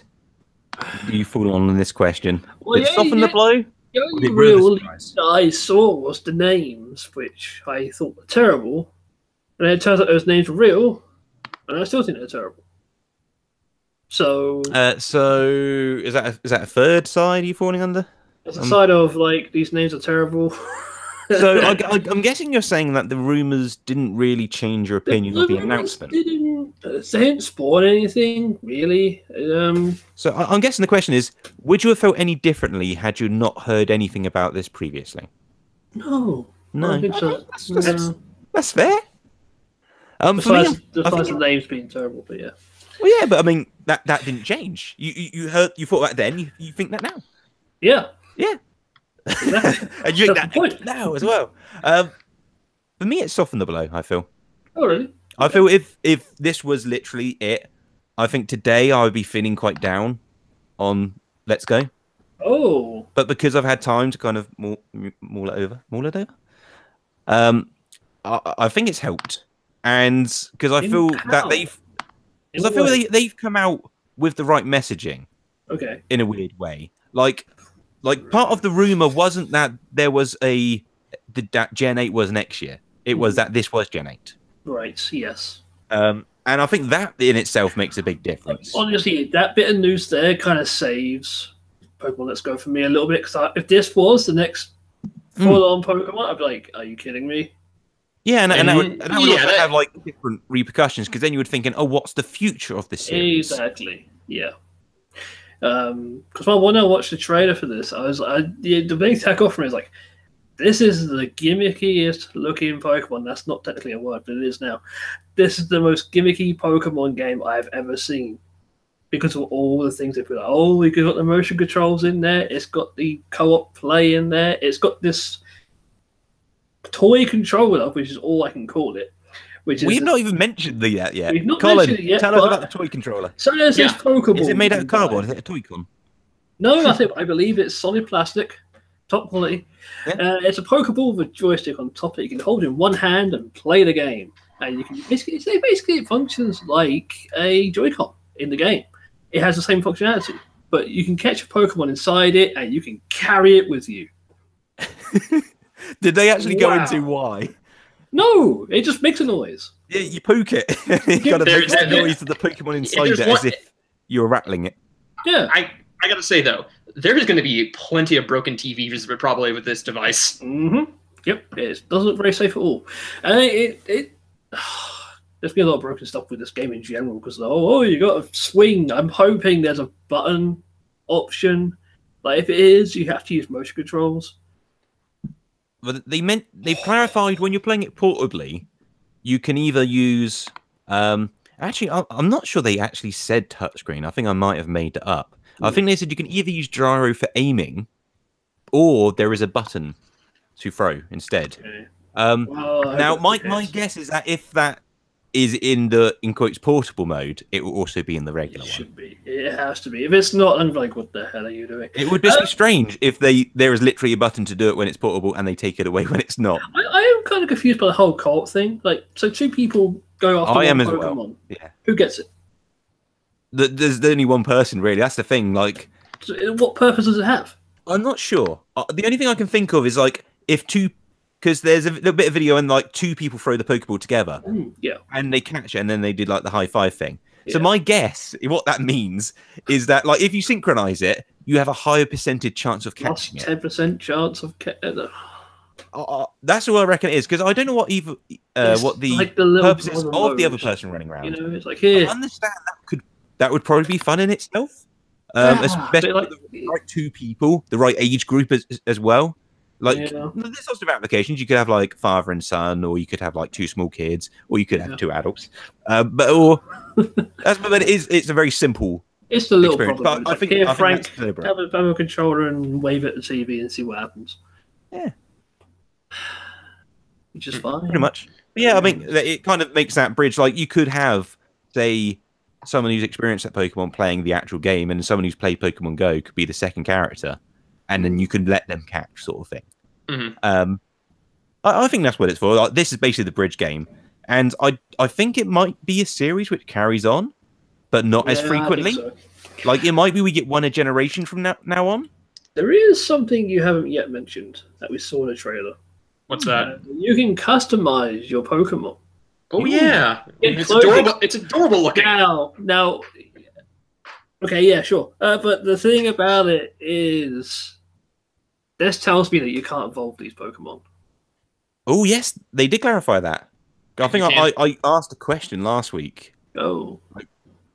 do you fall on in this question? Well, Did it soften the blow? The only real I saw was the names, which I thought were terrible. And it turns out those names were real, and I still think they're terrible. So, so is that a third side you're falling under? It's a side of like these names are terrible. So I'm guessing you're saying that the rumors didn't really change your opinion of the announcement. They didn't spawn anything really. So I'm guessing the question is: would you have felt any differently had you not heard anything about this previously? No. I think so. That's fair. Besides the names being terrible, but yeah. Well, yeah, but I mean that didn't change. You thought that then. You think that now. Yeah. Yeah. And you think that now as well. For me, it softened the blow. I feel. Oh really? I feel if this was literally it, I think today I would be feeling quite down on Let's Go. Oh. But because I've had time to kind of mull it over, I think it's helped, and because I feel that they've come out with the right messaging. Okay. In a weird way, like part of the rumor wasn't that there was that Gen 8 was next year. It was that this was Gen 8. Right. Yes. And I think that in itself makes a big difference. Honestly, that bit of news there kind of saves Pokemon Let's Go for me a little bit, because if this was the next full-on Pokemon, I'd be like, "Are you kidding me?" Yeah, and that would also have like different repercussions, because then you would thinking, "Oh, what's the future of this series?" Exactly. Yeah. Because when I watched the trailer for this, the main take off from it is like, this is the gimmickiest looking Pokemon. That's not technically a word, but it is now. This is the most gimmicky Pokemon game I've ever seen, because of all the things they put out. Oh, we've got the motion controls in there. It's got the co-op play in there. It's got this toy controller, which is all I can call it. We've not even mentioned that yet. We've not Colin, mentioned it yet, tell us about the toy controller. So there's this Pokeball. Is it made out of cardboard? Is it a Toy-Con? No, I believe it's solid plastic, top quality. Yeah. It's a Pokeball with a joystick on top that you can hold in one hand and play the game. And you can basically it functions like a Joy-Con in the game. It has the same functionality, but you can catch a Pokemon inside it and you can carry it with you. Did they actually go into why? No, it just makes a noise. Yeah, you poke it. You gotta make the noise to the Pokemon inside it as if you were rattling it. Yeah. I gotta say though, there's going to be plenty of broken TVs probably with this device. Mm-hmm. Yep, it doesn't look very safe at all. And there's been a lot of broken stuff with this game in general, because you got to swing. I'm hoping there's a button option. Like if it is, you have to use motion controls. But they've clarified when you're playing it portably, you can either use. Actually, I'm not sure they actually said touchscreen. I think I might have made it up. I think they said you can either use gyro for aiming, or there is a button to throw instead. Okay. Now, my guess is that if that is in quotes portable mode, it will also be in the regular one. It should be. It has to be. If it's not, I'm like, what the hell are you doing? It would just be strange if there is literally a button to do it when it's portable and they take it away when it's not. I am kind of confused by the whole co-op thing. Like, so two people go after one Pokemon. Well. Yeah. Who gets it? There's only one person, really. That's the thing. Like, so what purpose does it have? I'm not sure. The only thing I can think of is like if two. Because there's a little bit of video and like two people throw the Pokeball together. Yeah. And they catch it and then they did like the high five thing. Yeah. So my guess, what that means is that like if you synchronize it, you have a higher percentage chance of catching it. 10% chance of catching it. That's all I reckon it is. Because I don't know what the like purpose is of the other person running around. You know, it's like here. I understand that would probably be fun in itself. Especially like the right two people, the right age group as well. Like, there's lots of applications. You could have like father and son, or you could have like two small kids, or you could have two adults. But it's a very simple. It's the little problem. I think Frank, have a controller and wave at the TV and see what happens. Yeah. which is fine. Pretty much. But yeah, I mean, it kind of makes that bridge. Like, you could have, say, someone who's experienced at Pokemon playing the actual game, and someone who's played Pokemon Go could be the second character, and then you can let them catch, sort of thing. I think that's what it's for. Like, this is basically the bridge game, and I think it might be a series which carries on, but not as frequently. So. Like, it might be we get one a generation from now on. There is something you haven't yet mentioned that we saw in the trailer. What's that? You can customize your Pokemon. Oh yeah, it's adorable. It's adorable looking. Now, okay, yeah, sure. But the thing about it is, this tells me that you can't evolve these Pokemon. Oh yes, they did clarify that. I think I asked a question last week. Oh,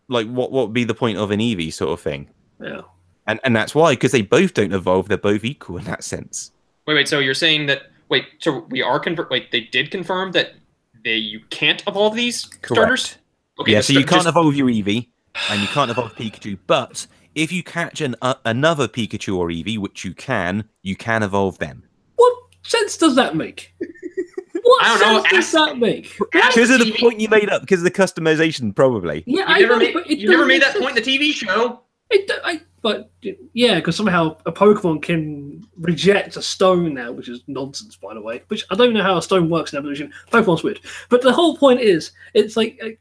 like what would be the point of an Eevee sort of thing? Yeah, and that's why, because they both don't evolve. They're both equal in that sense. Wait. So you're saying that? So we are they did confirm that you can't evolve these starters? Okay, yeah, so you can't evolve your Eevee, and you can't evolve Pikachu, but if you catch another Pikachu or Eevee, which you can evolve them. What sense does that make? What sense does that make? Because of the point you made up, because of the customization, probably. Yeah, you never made that point in the TV show. But yeah, because somehow a Pokemon can reject a stone now, which is nonsense, by the way. Which I don't know how a stone works in evolution. Pokemon's weird, but the whole point is, it's like,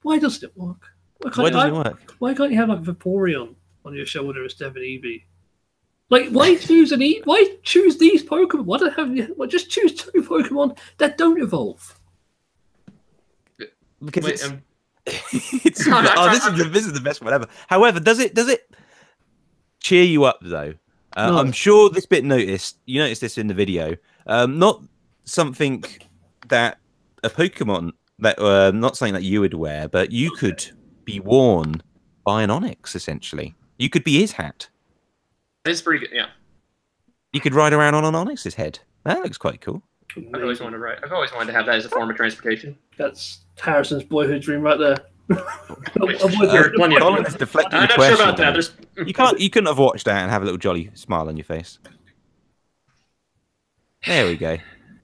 why doesn't it work? Why does it work? Why can't you have like Vaporeon on your shoulder instead of an Eevee? Like, why choose an Eevee? Why choose these Pokemon? Why don't have just choose 2 Pokemon that don't evolve? Because this is the best one ever. However, does it cheer you up though? No. I'm sure this bit you noticed this in the video. Not something that a Pokemon that not something that you would wear, but you could be worn by an Onix. Essentially, you could be his hat. It's pretty good. Yeah, you could ride around on an Onix's head. That looks quite cool. I've always wanted to have that as a form of transportation. That's Harrison's boyhood dream right there. I'm not sure about that. You couldn't have watched that and have a little jolly smile on your face. There we go.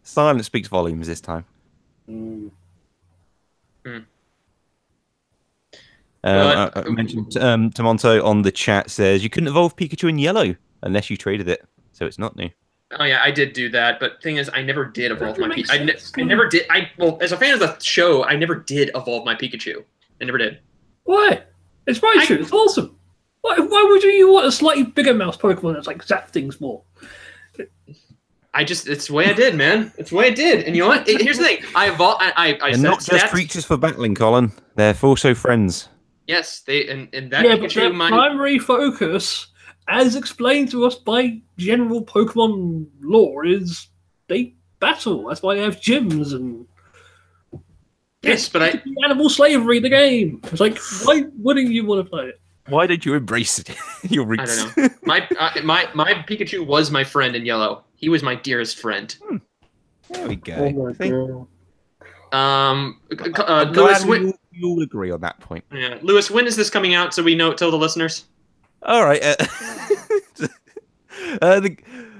Silence speaks volumes this time. I mentioned Tomonto on the chat says you couldn't evolve Pikachu in yellow unless you traded it, so it's not new. Oh yeah, I did do that, but thing is, I never did evolve my Pikachu. I never did. Well, as a fan of the show, I never did evolve my Pikachu. I never did. Why? It's Raichu. It's awesome. Why would you want a slightly bigger mouse Pokemon that's like zap things more? It's the way I did, man. It's the way I did. And you know what? Here's the thing. I They're not just creatures for battling, Colin. They're also friends. Yes, they and that Pikachu. But their primary focus, as explained to us by general Pokemon lore, is they battle. That's why they have gyms and. Yes, but animal slavery, the game. It's like, why wouldn't you want to play it? Why don't you embrace it? Your roots. I don't know. My Pikachu was my friend in yellow. He was my dearest friend. There we go. Oh my Lewis, you all agree on that point. Yeah, Lewis, when is this coming out so we know? Tell the listeners. All right.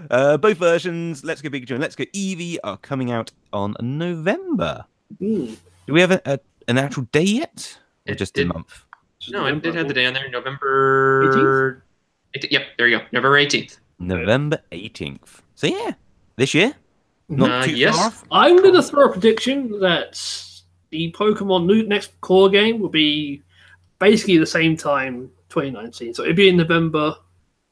Both versions, Let's Go Pikachu and Let's Go Eevee, are coming out on November. Do we have an actual day yet? Or just a month? No, it did have the day on there. November 18th? Yep, there you go. November 18th. November 18th. So yeah, this year. Not too far off. I'm going to throw a prediction that the Pokemon next core game will be basically the same time 2019. So it'd be in November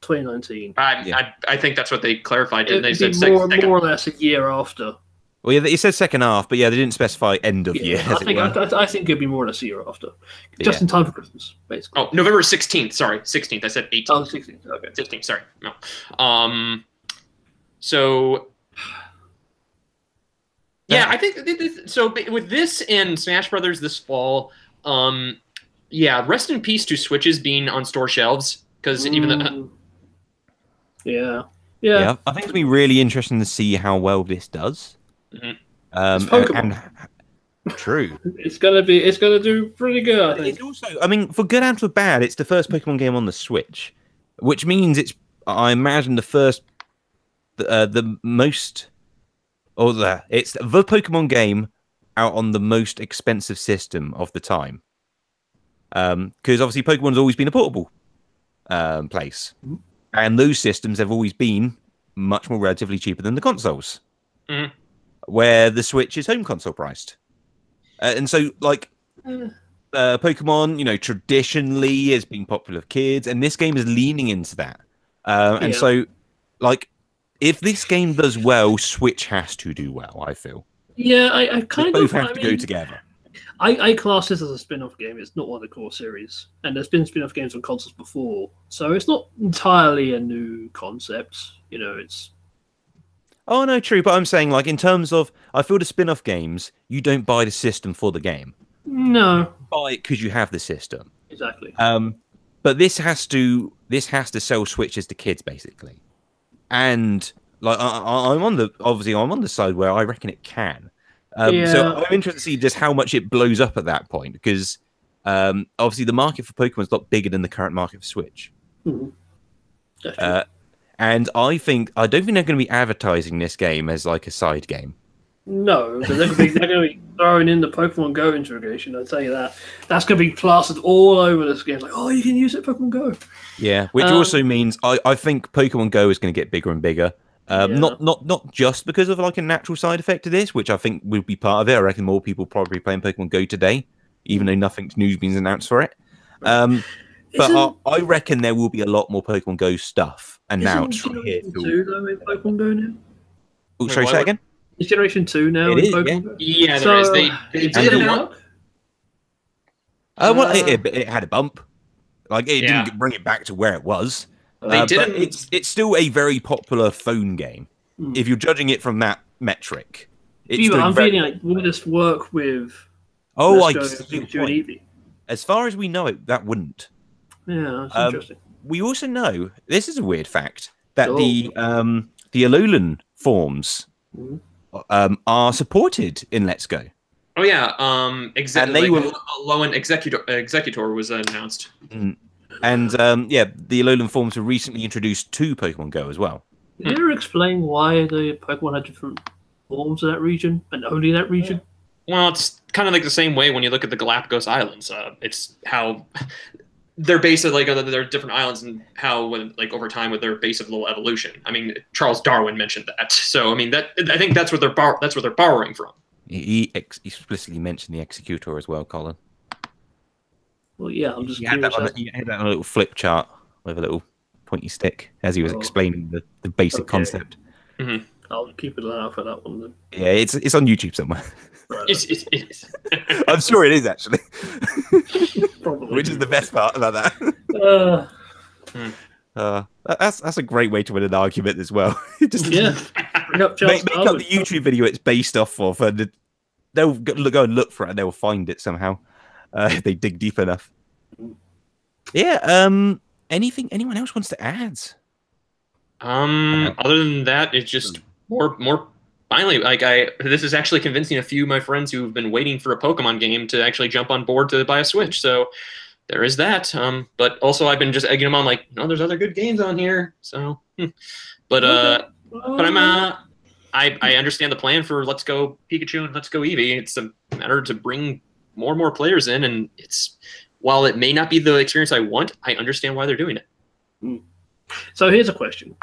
2019. I think that's what they clarified. Didn't they? Said more or less a year after. Well, yeah, it said second half, but yeah, they didn't specify end of year. I think it'd be more or less a year after, just in time for Christmas, basically. Oh, November 16th. Sorry, 16th. I said 18th. Oh, 16th. Okay. 16th. Sorry. No. So. Yeah, I think so. With this and Smash Brothers this fall, yeah, rest in peace to Switches being on store shelves, because even the. Yeah, I think it'll be really interesting to see how well this does. Mm-hmm. True. It's gonna do pretty good. I think. It's also, I mean, for good and for bad, it's the first Pokemon game on the Switch, which means it's, I imagine, the first, the most Oh, there. It's the Pokemon game out on the most expensive system of the time. Because obviously Pokemon's always been a portable place. And those systems have always been much more relatively cheaper than the consoles. Mhm. Where the Switch is home console priced. And so, like, Pokemon, you know, traditionally has been popular with kids, and this game is leaning into that. And so, like, if this game does well, Switch has to do well, I feel. Yeah, I kind They both of have to go together. I class this as a spin-off game. It's not one of the core series, and there's been spin-off games on consoles before, so it's not entirely a new concept. You know, it's Oh no, true. But I'm saying, like, in terms of, I feel the spin-off games, you don't buy the system for the game. no, You buy it because you have the system. exactly. But this has to sell Switches to kids, basically. And like, I'm on the side where I reckon it can. So I'm interested to see just how much it blows up at that point, because obviously the market for Pokemon is a lot bigger than the current market for Switch. And I don't think they're going to be advertising this game as like a side game. No, because they're going to be throwing in the Pokemon Go integration. I'll tell you that. That's going to be plastered all over this game. Like, oh, you can use it Pokemon Go. Yeah, which also means I think Pokemon Go is going to get bigger and bigger. Not just because of like a natural side effect to this, which I think will be part of it. I reckon more people probably playing Pokemon Go today, even though nothing's new's been announced for it. But I reckon there will be a lot more Pokemon Go stuff announced from here. Though in Pokemon Go now? Oh, sorry, say that again? It's Generation 2 now It in is, Pokemon Go? Yeah, there is. They did it out. Well, it had a bump. Like, it didn't bring it back to where it was. They didn't. But it's still a very popular phone game. If you're judging it from that metric. I'm feeling like, will this work with Pikachu and Eevee? As far as we know it, that wouldn't. Yeah, that's interesting. We also know, this is a weird fact, that the Alolan forms are supported in Let's Go. Oh yeah, Alolan Executor was announced. And the Alolan forms were recently introduced to Pokemon Go as well. Did you ever explain why the Pokemon had different forms of that region and only that region? Well, it's kind of like the same way when you look at the Galapagos Islands. It's how they're based at they're different islands and how over time with their base of little evolution. I mean, Charles Darwin mentioned that. So I mean I think that's what they're borrowing from. He explicitly mentioned the Executor as well, Colin. Well, yeah, I'm just he had that on a little flip chart with a little pointy stick as he was explaining the basic concept. Mm-hmm. I'll keep an eye out for that one then. Yeah, it's on YouTube somewhere. Right. It is. I'm sure it is, actually. Probably. Which is the best part about that. That's a great way to win an argument as well. Just Bring up make up the YouTube video it's based off of, and they'll go and look for it, and they'll find it somehow if they dig deep enough. Yeah. Anyone else wants to add? Other than that, it's just more. Finally, this is actually convincing a few of my friends who've been waiting for a Pokemon game to actually jump on board to buy a Switch. So there is that. But also, I've been just egging them on, like, no, there's other good games on here. So, but I understand the plan for Let's Go Pikachu and Let's Go Eevee. It's a matter to bring more and more players in, and while it may not be the experience I want, I understand why they're doing it. So here's a question.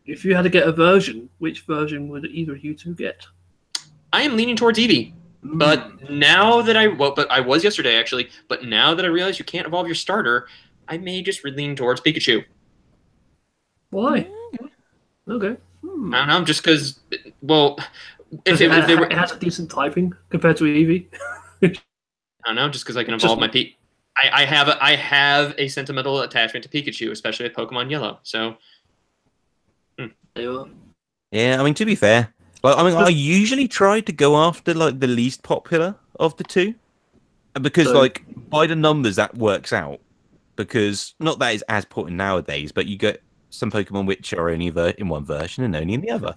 If you had to get a version, which version would either of you two get? I am leaning towards Eevee. But now that I was yesterday, actually, but now that I realize you can't evolve your starter, I may just lean towards Pikachu. Why? Okay. I don't know, just because, well, if it has a decent typing compared to Eevee. I don't know, just because I can evolve my Pikachu. I have a sentimental attachment to Pikachu, especially with Pokemon Yellow. So, yeah, I mean, to be fair, I usually try to go after the least popular of the two, because by the numbers that works out. Because not that it's as important nowadays, but you get some Pokemon which are only in one version and only in the other,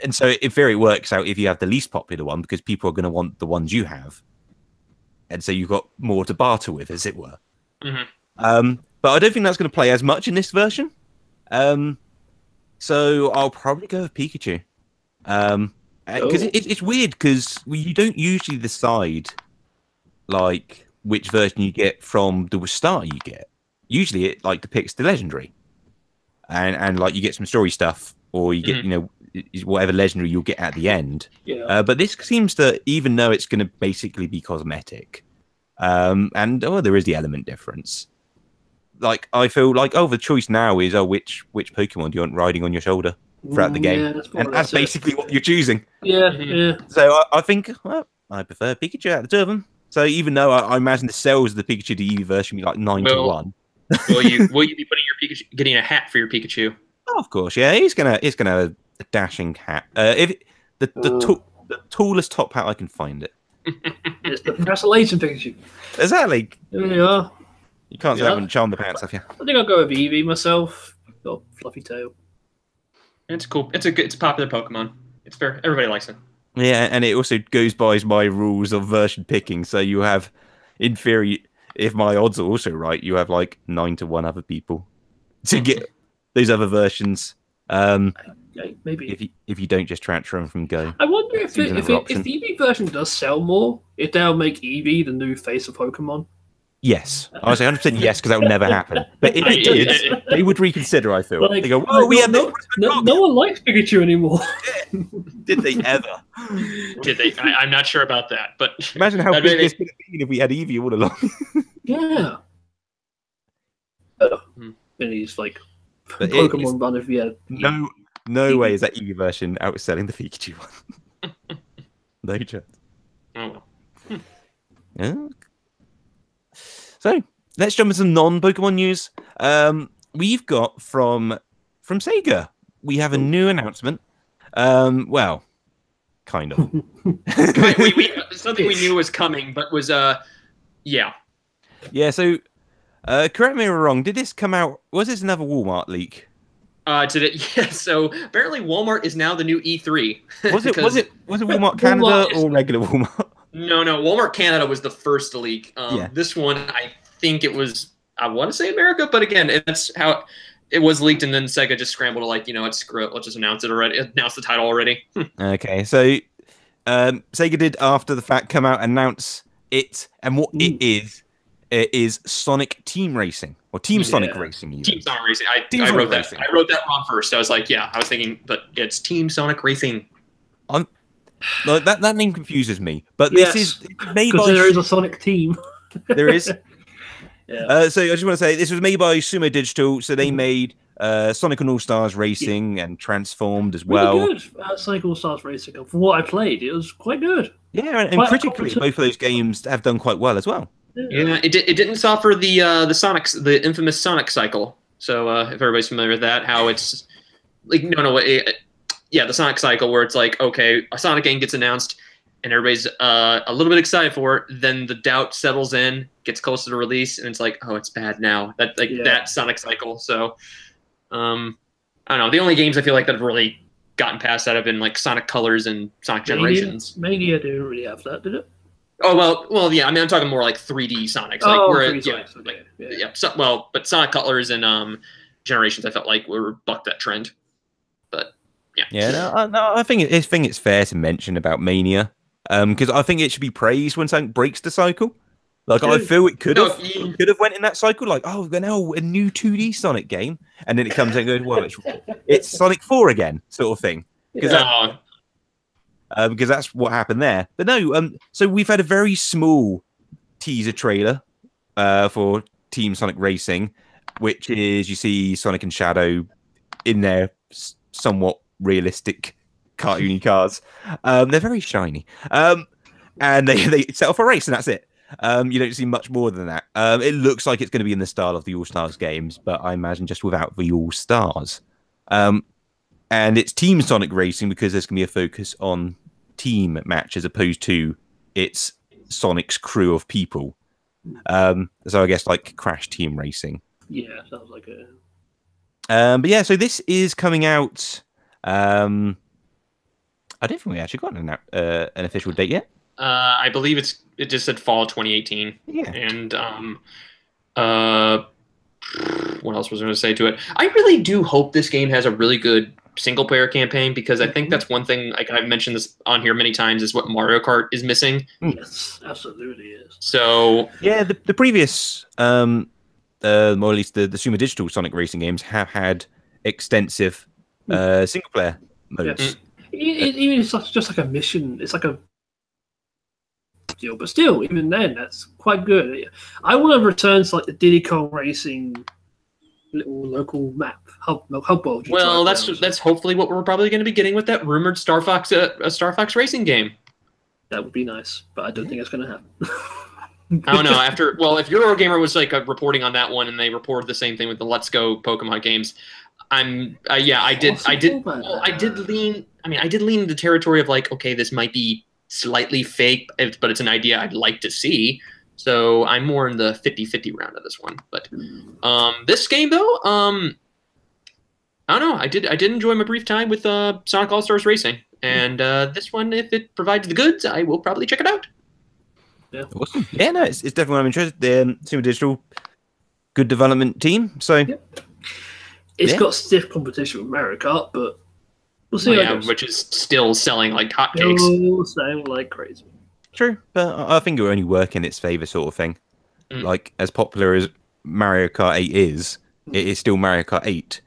and so it works out if you have the least popular one, because people are going to want the ones you have. And so you've got more to barter with, as it were. Mm-hmm. But I don't think that's going to play as much in this version. So I'll probably go with Pikachu. And because it's weird because you don't usually decide like which version you get from the star you get. Usually it like depicts the legendary, and like you get some story stuff, or you get whatever legendary you'll get at the end. Yeah. But this seems to, even though it's going to basically be cosmetic, and there is the element difference. Like I feel like the choice now is which Pokemon do you want riding on your shoulder throughout the game, and that's basically what you're choosing. Yeah, yeah. So I think I prefer Pikachu out of the two of them. So even though I imagine the sales of the Pikachu to Eevee version will be like 9 to 1. will you be putting your Pikachu, getting a hat for your Pikachu? Oh, of course, yeah. He's gonna have a dashing hat. If the tallest top hat I can find it. It's the Fascination Pikachu. Exactly. There we are. You can't say I haven't charmed the pants, have you? I think I'll go with Eevee myself. Got fluffy tail. It's cool. It's a popular Pokemon. It's fair. Everybody likes it. Yeah, and it also goes by my rules of version picking. So you have, in theory, if my odds are also right, you have like 9 to 1 other people to get those other versions. Maybe if you don't just transfer them from Go. I wonder if the Eevee version does sell more, if they'll make Eevee the new face of Pokemon. Yes, I was 100% yes, because that would never happen. But if it did, they would reconsider. I feel they go, "Oh, we have no one likes Pikachu anymore." Did they ever? Did they? I'm not sure about that. But imagine how big this could have been if we had Eevee all along. Yeah. And he's like Pokemon run if we had no way is that Eevee version outselling the Pikachu one. No chance. Oh well. Yeah. So let's jump into some non-Pokemon news. We've got from Sega. We have a new announcement. Well, kind of. Something we knew was coming, but was yeah. Yeah. So, correct me if I'm wrong. Did this come out? Was this another Walmart leak? Did it? Yeah. So apparently, Walmart is now the new E3. Was it Walmart Canada or regular Walmart? No. Walmart Canada was the first leak. This one, I think it was, I want to say America, but again, that's how it was leaked, and then Sega just scrambled to screw it, let's just announce it already, announce the title already. Okay, so Sega did after the fact come out and announce it, and what it is Sonic Team Racing, or Team Sonic Racing. Even. Team Sonic Racing. I wrote that wrong first. I was like, I was thinking, but it's Team Sonic Racing. Like that name confuses me, but this is made by there is a Sonic team. There is. Yeah. So I just want to say this was made by Sumo Digital, so they made Sonic and All Stars Racing and Transformed as well. Really good. Sonic All Stars Racing. From what I played, it was quite good. Yeah, and critically, both of those games have done quite well as well. Yeah, it didn't suffer the infamous Sonic cycle. So if everybody's familiar with that, how it's like the Sonic cycle where it's like, okay, a Sonic game gets announced and everybody's a little bit excited for it, then the doubt settles in, gets closer to release, and it's like, oh, it's bad now. That Sonic cycle. So I don't know. The only games I feel like that have really gotten past that have been like Sonic Colors and Sonic Generations. Mania didn't really have that, did it? Oh well, yeah. I mean, I'm talking more like 3D Sonics. But Sonic Colors and Generations, I felt like bucked that trend. But I think it's fair to mention about Mania, because I think it should be praised when something breaks the cycle. Like I feel it could have went in that cycle. Like, oh, now a new 2D Sonic game, and then it comes and goes, well, it's Sonic 4 again, sort of thing. Because that's what happened there. But no, so we've had a very small teaser trailer for Team Sonic Racing, which is you see Sonic and Shadow in their somewhat realistic cartoony cars. They're very shiny. And they set off a race, and that's it. You don't see much more than that. It looks like it's going to be in the style of the All-Stars games, but I imagine just without the All-Stars. And it's Team Sonic Racing because there's going to be a focus on team match as opposed to it's Sonic's crew of people. So I guess like Crash Team Racing. Yeah, sounds like it. But yeah, so this is coming out. I don't think we actually got an official date yet. I believe it just said fall 2018. Yeah. And what else was I going to say to it? I really do hope this game has a really good single player campaign, because I think that's one thing, like I've mentioned this on here many times, is what Mario Kart is missing. Yes, absolutely is. So yeah, the previous or at least the Sumo Digital Sonic racing games have had extensive single player modes. Even if it's just like a mission, it's like a deal, but still, even then, that's quite good. I want to return to like the Diddy Kong Racing little local map hub world. Well, that's hopefully what we're probably going to be getting with that rumored Star Fox racing game. That would be nice, but I don't think it's going to happen. I don't know. If Eurogamer was like reporting on that one, and they reported the same thing with the Let's Go Pokemon games, I did lean the territory of like, okay, this might be slightly fake, but it's an idea I'd like to see. So I'm more in the 50-50 round of this one. But this game though, I don't know. I did enjoy my brief time with Sonic All Stars Racing, and this one, if it provides the goods, I will probably check it out. Yeah, awesome. Yeah, no, it's definitely what I'm interested in. Sumo Digital, good development team. So it's got stiff competition with Mario Kart, but we'll see. Which is still selling like hotcakes. Still selling like crazy. True, but I think it will only work in its favor, sort of thing. Like, as popular as Mario Kart 8 is, it is still Mario Kart 8.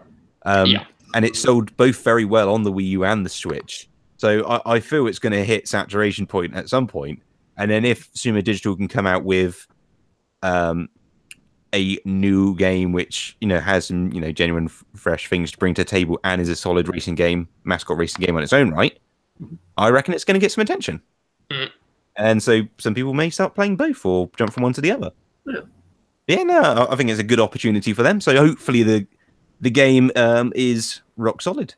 And it sold both very well on the Wii U and the Switch. So I feel it's going to hit saturation point at some point. And then if Sumo Digital can come out with a new game which, has some, genuine fresh things to bring to the table and is a solid racing game, mascot racing game on its own right, I reckon it's going to get some attention. And so some people may start playing both or jump from one to the other. Yeah, no, I think it's a good opportunity for them. So hopefully the game is rock solid.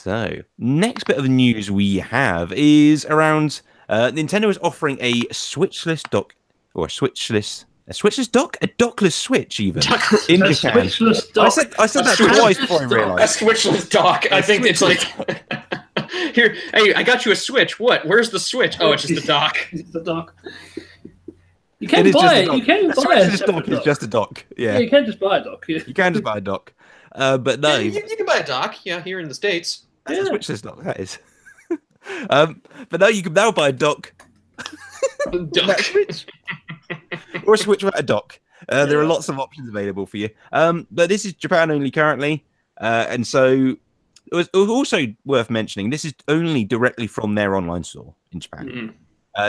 So next bit of news we have is around Nintendo is offering a Switchless dock, or a Switchless dock, a dockless Switch even in Japan. I said that twice before I realized. A Switchless dock. I think it's like here. Hey, I got you a Switch. What? Where's the Switch? Oh, it's just the dock. It's the dock. You can't buy it. You can't buy it. This dock is just a dock. Yeah, you can't just buy a dock. You can just buy a dock, but no, you can buy a dock. Yeah, here in the States. That's a Switchless dock. That is. But now you can now buy a dock. Switch. Or a Switch without a dock. There are lots of options available for you. But this is Japan only currently, and so it was also worth mentioning. This is only directly from their online store in Japan.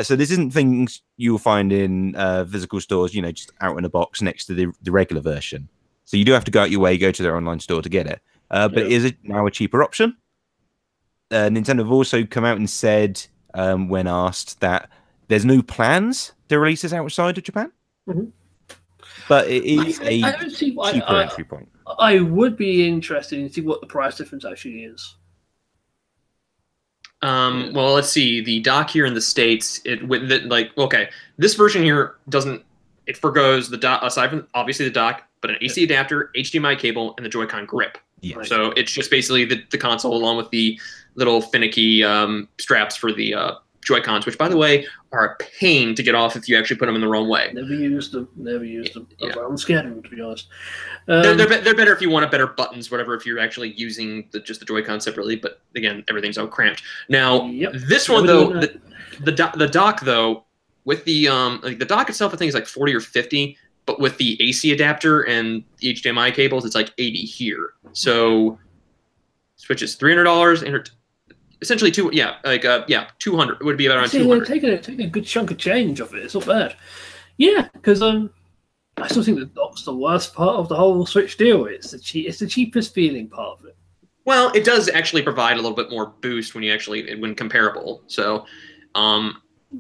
So this isn't things you'll find in physical stores, just out in a box next to the regular version. So you do have to go out your way, go to their online store to get it. But it is now a cheaper option. Nintendo have also come out and said, when asked, that there's no plans to release this outside of Japan. But it is a cheaper entry point. I would be interested in see what the price difference actually is. Well, let's see. The dock here in the States, this version here it forgoes the dock, aside from obviously the dock, but an AC adapter, HDMI cable, and the Joy-Con grip. Yeah. So it's just basically the console along with the little finicky straps for the Joy-Cons, which, by the way, are a pain to get off if you actually put them in the wrong way. Never used them. Yeah. I'm scared of them, to be honest. They're better if you want better buttons, whatever, if you're actually using just the Joy-Con separately. But, again, everything's all cramped. Now, this one, though, the dock, though, with the dock itself, I think is like 40 or 50. But with the AC adapter and the HDMI cables, it's like 80 here. So Switch is $300, and essentially 200 would be around 200. Taking a good chunk of change off it. It's not bad. Yeah, because I still think the dock's the worst part of the whole Switch deal. It's the cheapest feeling part of it. Well, it does actually provide a little bit more boost when comparable. So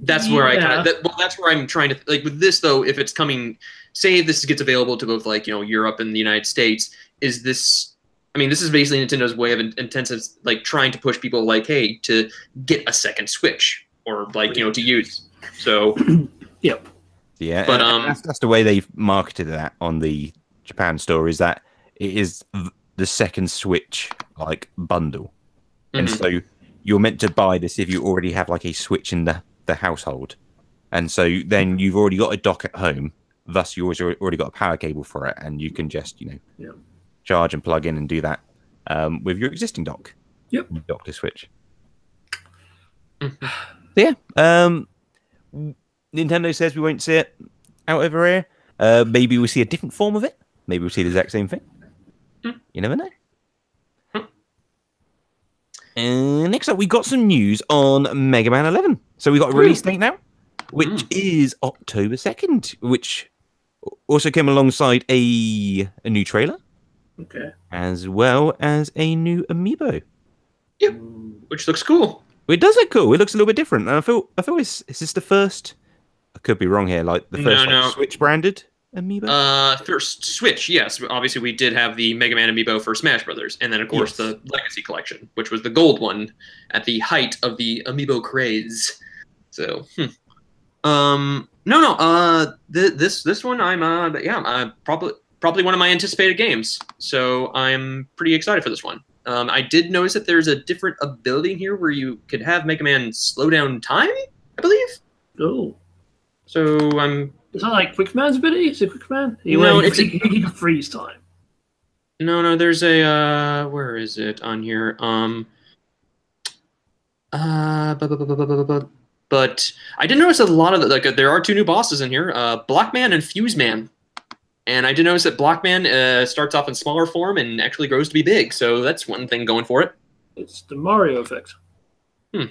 that's where that's where I'm trying to with this though. If it's coming, say this gets available to both Europe and the United States, is this? I mean, this is basically Nintendo's way of intensive trying to push people hey, to get a second Switch or to use. So yeah, but that's the way they've marketed that on the Japan store, is that it is the second Switch bundle, and so you're meant to buy this if you already have a Switch in the household, and so then you've already got a dock at home, and so you can Thus, you already got a power cable for it, and you can just charge and plug in and do that with your existing dock. Yep. Dock to Switch. Mhm. So yeah, Nintendo says we won't see it out over here. Maybe we'll see a different form of it. Maybe we'll see the exact same thing. You never know. And next up, we got some news on Mega Man 11. So we got a release date now, which is October 2nd, which also came alongside a new trailer. Okay. As well as a new amiibo. Yep. Which looks cool. It does look cool. It looks a little bit different. And I feel is this the first? I could be wrong here. Like the first Switch branded amiibo. First Switch, yes. Obviously, we did have the Mega Man amiibo for Smash Brothers, and then of course the Legacy Collection, which was the gold one at the height of the amiibo craze. So, this one I'm probably one of my anticipated games. So I'm pretty excited for this one. I did notice that there's a different ability here where you could have Mega Man slow down time, I believe. Oh. So Is that like Quickman's ability? Is it Quickman? He can freeze time. No, there's a where is it on here? But I did notice that a lot of there are 2 new bosses in here, Blockman and Fuseman. And I did notice that Blockman starts off in smaller form and actually grows to be big, so that's one thing going for it. It's the Mario effect. Yeah.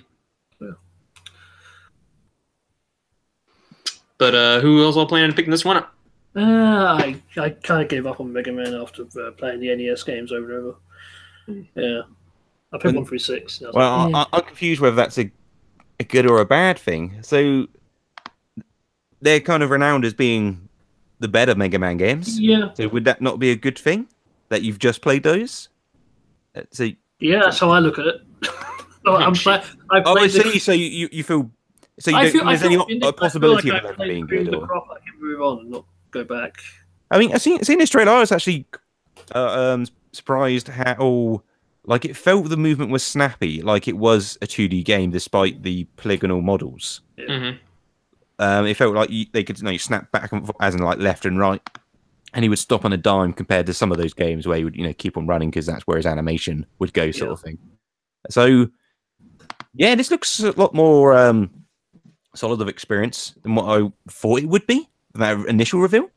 But who else all planning on picking this one up? I kind of gave up on Mega Man after playing the NES games over and over. Yeah. I picked 1 through 6. Well, I'm confused whether that's a good or a bad thing. So they're kind of renowned as being the better Mega Man games. Yeah. So would that not be a good thing that you've just played those? So yeah, that's how I look at it. I see. So you feel. So you don't think there's any possibility of it being good? Or... I can move on and not go back. I mean, seeing this trailer, I was actually surprised how it felt the movement was snappy, like it was a 2D game despite the polygonal models. Yeah. Mm-hmm. It felt like they could snap back and forth, as in like left and right, and he would stop on a dime compared to some of those games where he would keep on running because that's where his animation would go, sort of thing. So yeah, this looks a lot more solid of experience than what I thought it would be in that initial reveal.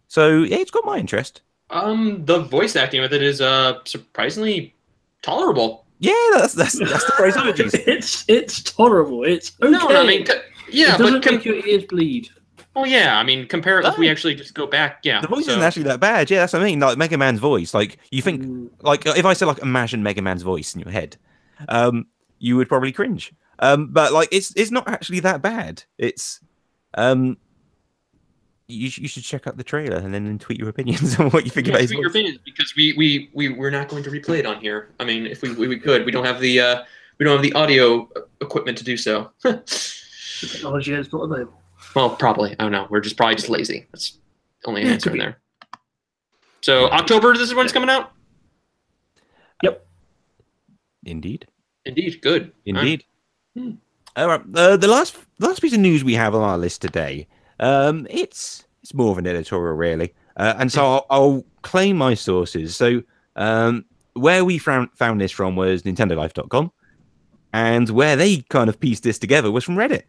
So yeah, it's got my interest. The voice acting with it is surprisingly tolerable. Yeah, that's the phrase I would use. It's tolerable. It's okay. No, I mean, yeah, it doesn't make your ears bleed. Oh yeah, I mean, compare it if we actually just go back. Yeah, the voice isn't actually that bad. Yeah, that's what I mean. Like Mega Man's voice, like you think, like if I said imagine Mega Man's voice in your head, you would probably cringe. But it's not actually that bad. It's you should check out the trailer and then tweet your opinions on what you think about his voice. Tweet your opinions because we're not going to replay it on here. I mean, if we could, we don't have the audio equipment to do so. The technology is not available. Well, probably. I don't know. We're probably just lazy. That's only an answer in there. So October, this is when it's coming out? Yep. Indeed. Good. Indeed. All right. The last piece of news we have on our list today, it's more of an editorial, really. And so I'll claim my sources. So where we found this from was NintendoLife.com, and where they kind of pieced this together was from Reddit.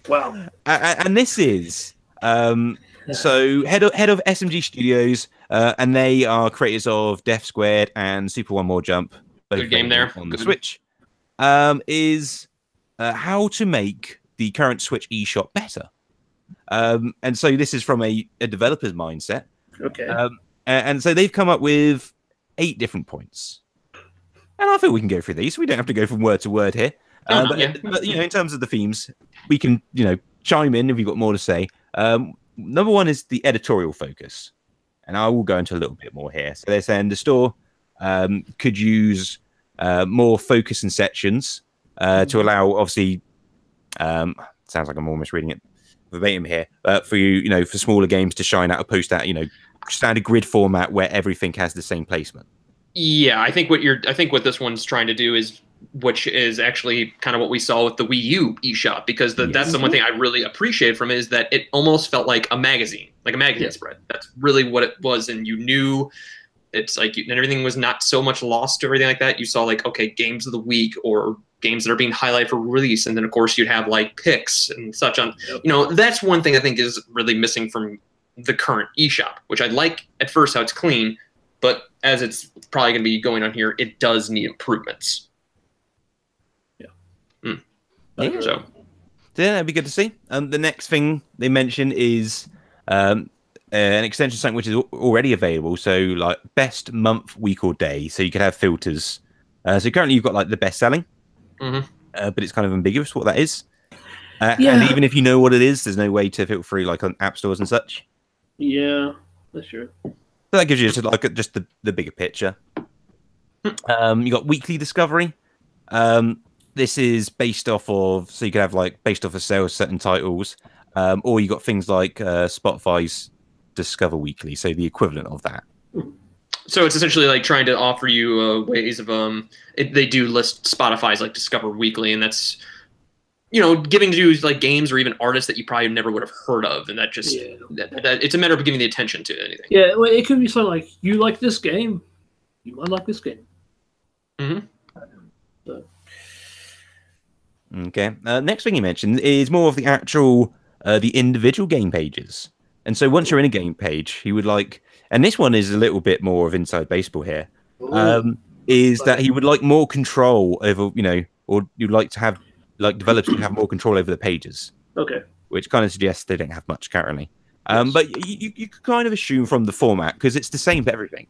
Wow. And this is so head of SMG Studios, and they are creators of Death Squared and Super One More Jump. Good game there on the Switch. Is how to make the current Switch eShop better. And so this is from a developer's mindset. Okay. And so they've come up with 8 different points. And I think we can go through these. We don't have to go from word to word here. But in terms of the themes, we can, chime in if you've got more to say. Number 1 is the editorial focus. And I will go into a little bit more here. So they're saying the store could use more focus and sections to allow, obviously, sounds like I'm almost reading it verbatim here, for you, for smaller games to shine out opposed to that, standard grid format where everything has the same placement. Yeah, I think what this one's trying to do is which is actually kind of what we saw with the Wii U eShop, because that's the one thing I really appreciated from it, is that it almost felt like a magazine spread. That's really what it was, and you knew it's like and everything was not so much lost to everything like that. You saw like, okay, games of the week or games that are being highlighted for release, and then of course you'd have like picks and such on. That's one thing I think is really missing from the current eShop, which I like at first how it's clean, but as it's probably going to be going on here, it does need improvements. So that'd be good to see. The next thing they mention is an extension site which is already available. So like best month, week, or day. So you could have filters. So currently you've got like the best selling, but it's kind of ambiguous what that is. And even if you know what it is, there's no way to filter through like on app stores and such. Yeah, that's true. So that gives you just the bigger picture. You got weekly discovery. This is based off of, so you could have like based off of sales certain titles, or you got things like Spotify's Discover Weekly, so the equivalent of that. So it's essentially like trying to offer you ways of they do list Spotify's like Discover Weekly, and that's giving to like games or even artists that you probably never would have heard of, and that just that it's a matter of giving the attention to anything. Yeah, well, it could be something like, you like this game, you might like this game. So. Okay. Next thing you mentioned is more of the actual, the individual game pages. And so once you're in a game page, he would like, and this one is a little bit more of inside baseball here, is that he would like more control over, or you'd like to have, like developers to have more control over the pages. Okay. Which kind of suggests they don't have much currently. But you could kind of assume from the format, because it's the same for everything.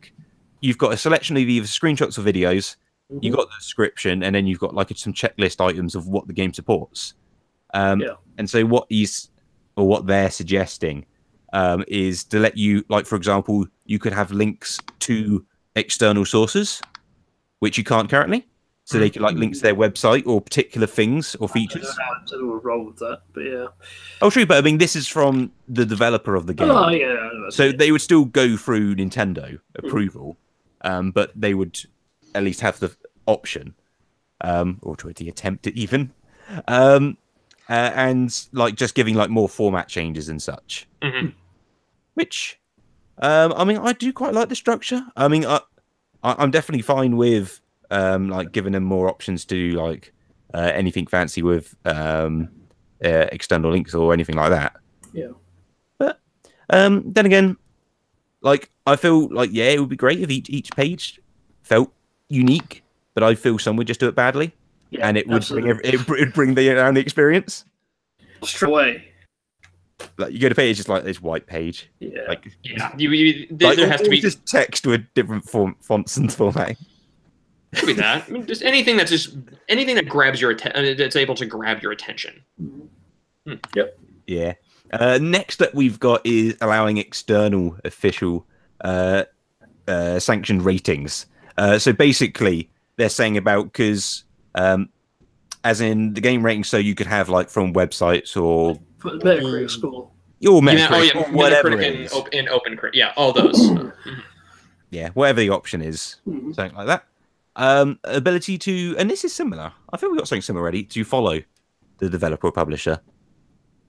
You've got a selection of either screenshots or videos, you've got the description, and then you've got like some checklist items of what the game supports. And so what they're suggesting is to let you, like, for example, you could have links to external sources, which you can't currently. So they could like link to their website or particular things or features. I don't know what's wrong with that, but yeah. Oh, true, but I mean, this is from the developer of the game. Oh, yeah. So they would still go through Nintendo approval, but they would at least have the option, or try to attempt it even, and like just giving like more format changes and such. Which, I mean, I do quite like the structure. I mean, I'm definitely fine with like giving them more options to do like anything fancy with external links or anything like that. Yeah. But then again, like I feel like it would be great if each page felt unique, but I feel some would just do it badly, and it would bring the experience straight away. Like you go to page, it's just like this white page. Yeah. Like there has to be just text with different fonts and formatting. Could be that. I mean, just anything that grabs your attention. That's able to grab your attention. Yep. Yeah. Next up, we've got is allowing external official sanctioned ratings. So basically, they're saying about because as in the game rating, so you could have like from websites or Metacritic score. Your Metacritic, whatever it is. In OpenCritic, yeah, all those. Yeah, whatever the option is, something like that. Ability to, and this is similar. I feel we got something similar already, to follow the developer or publisher.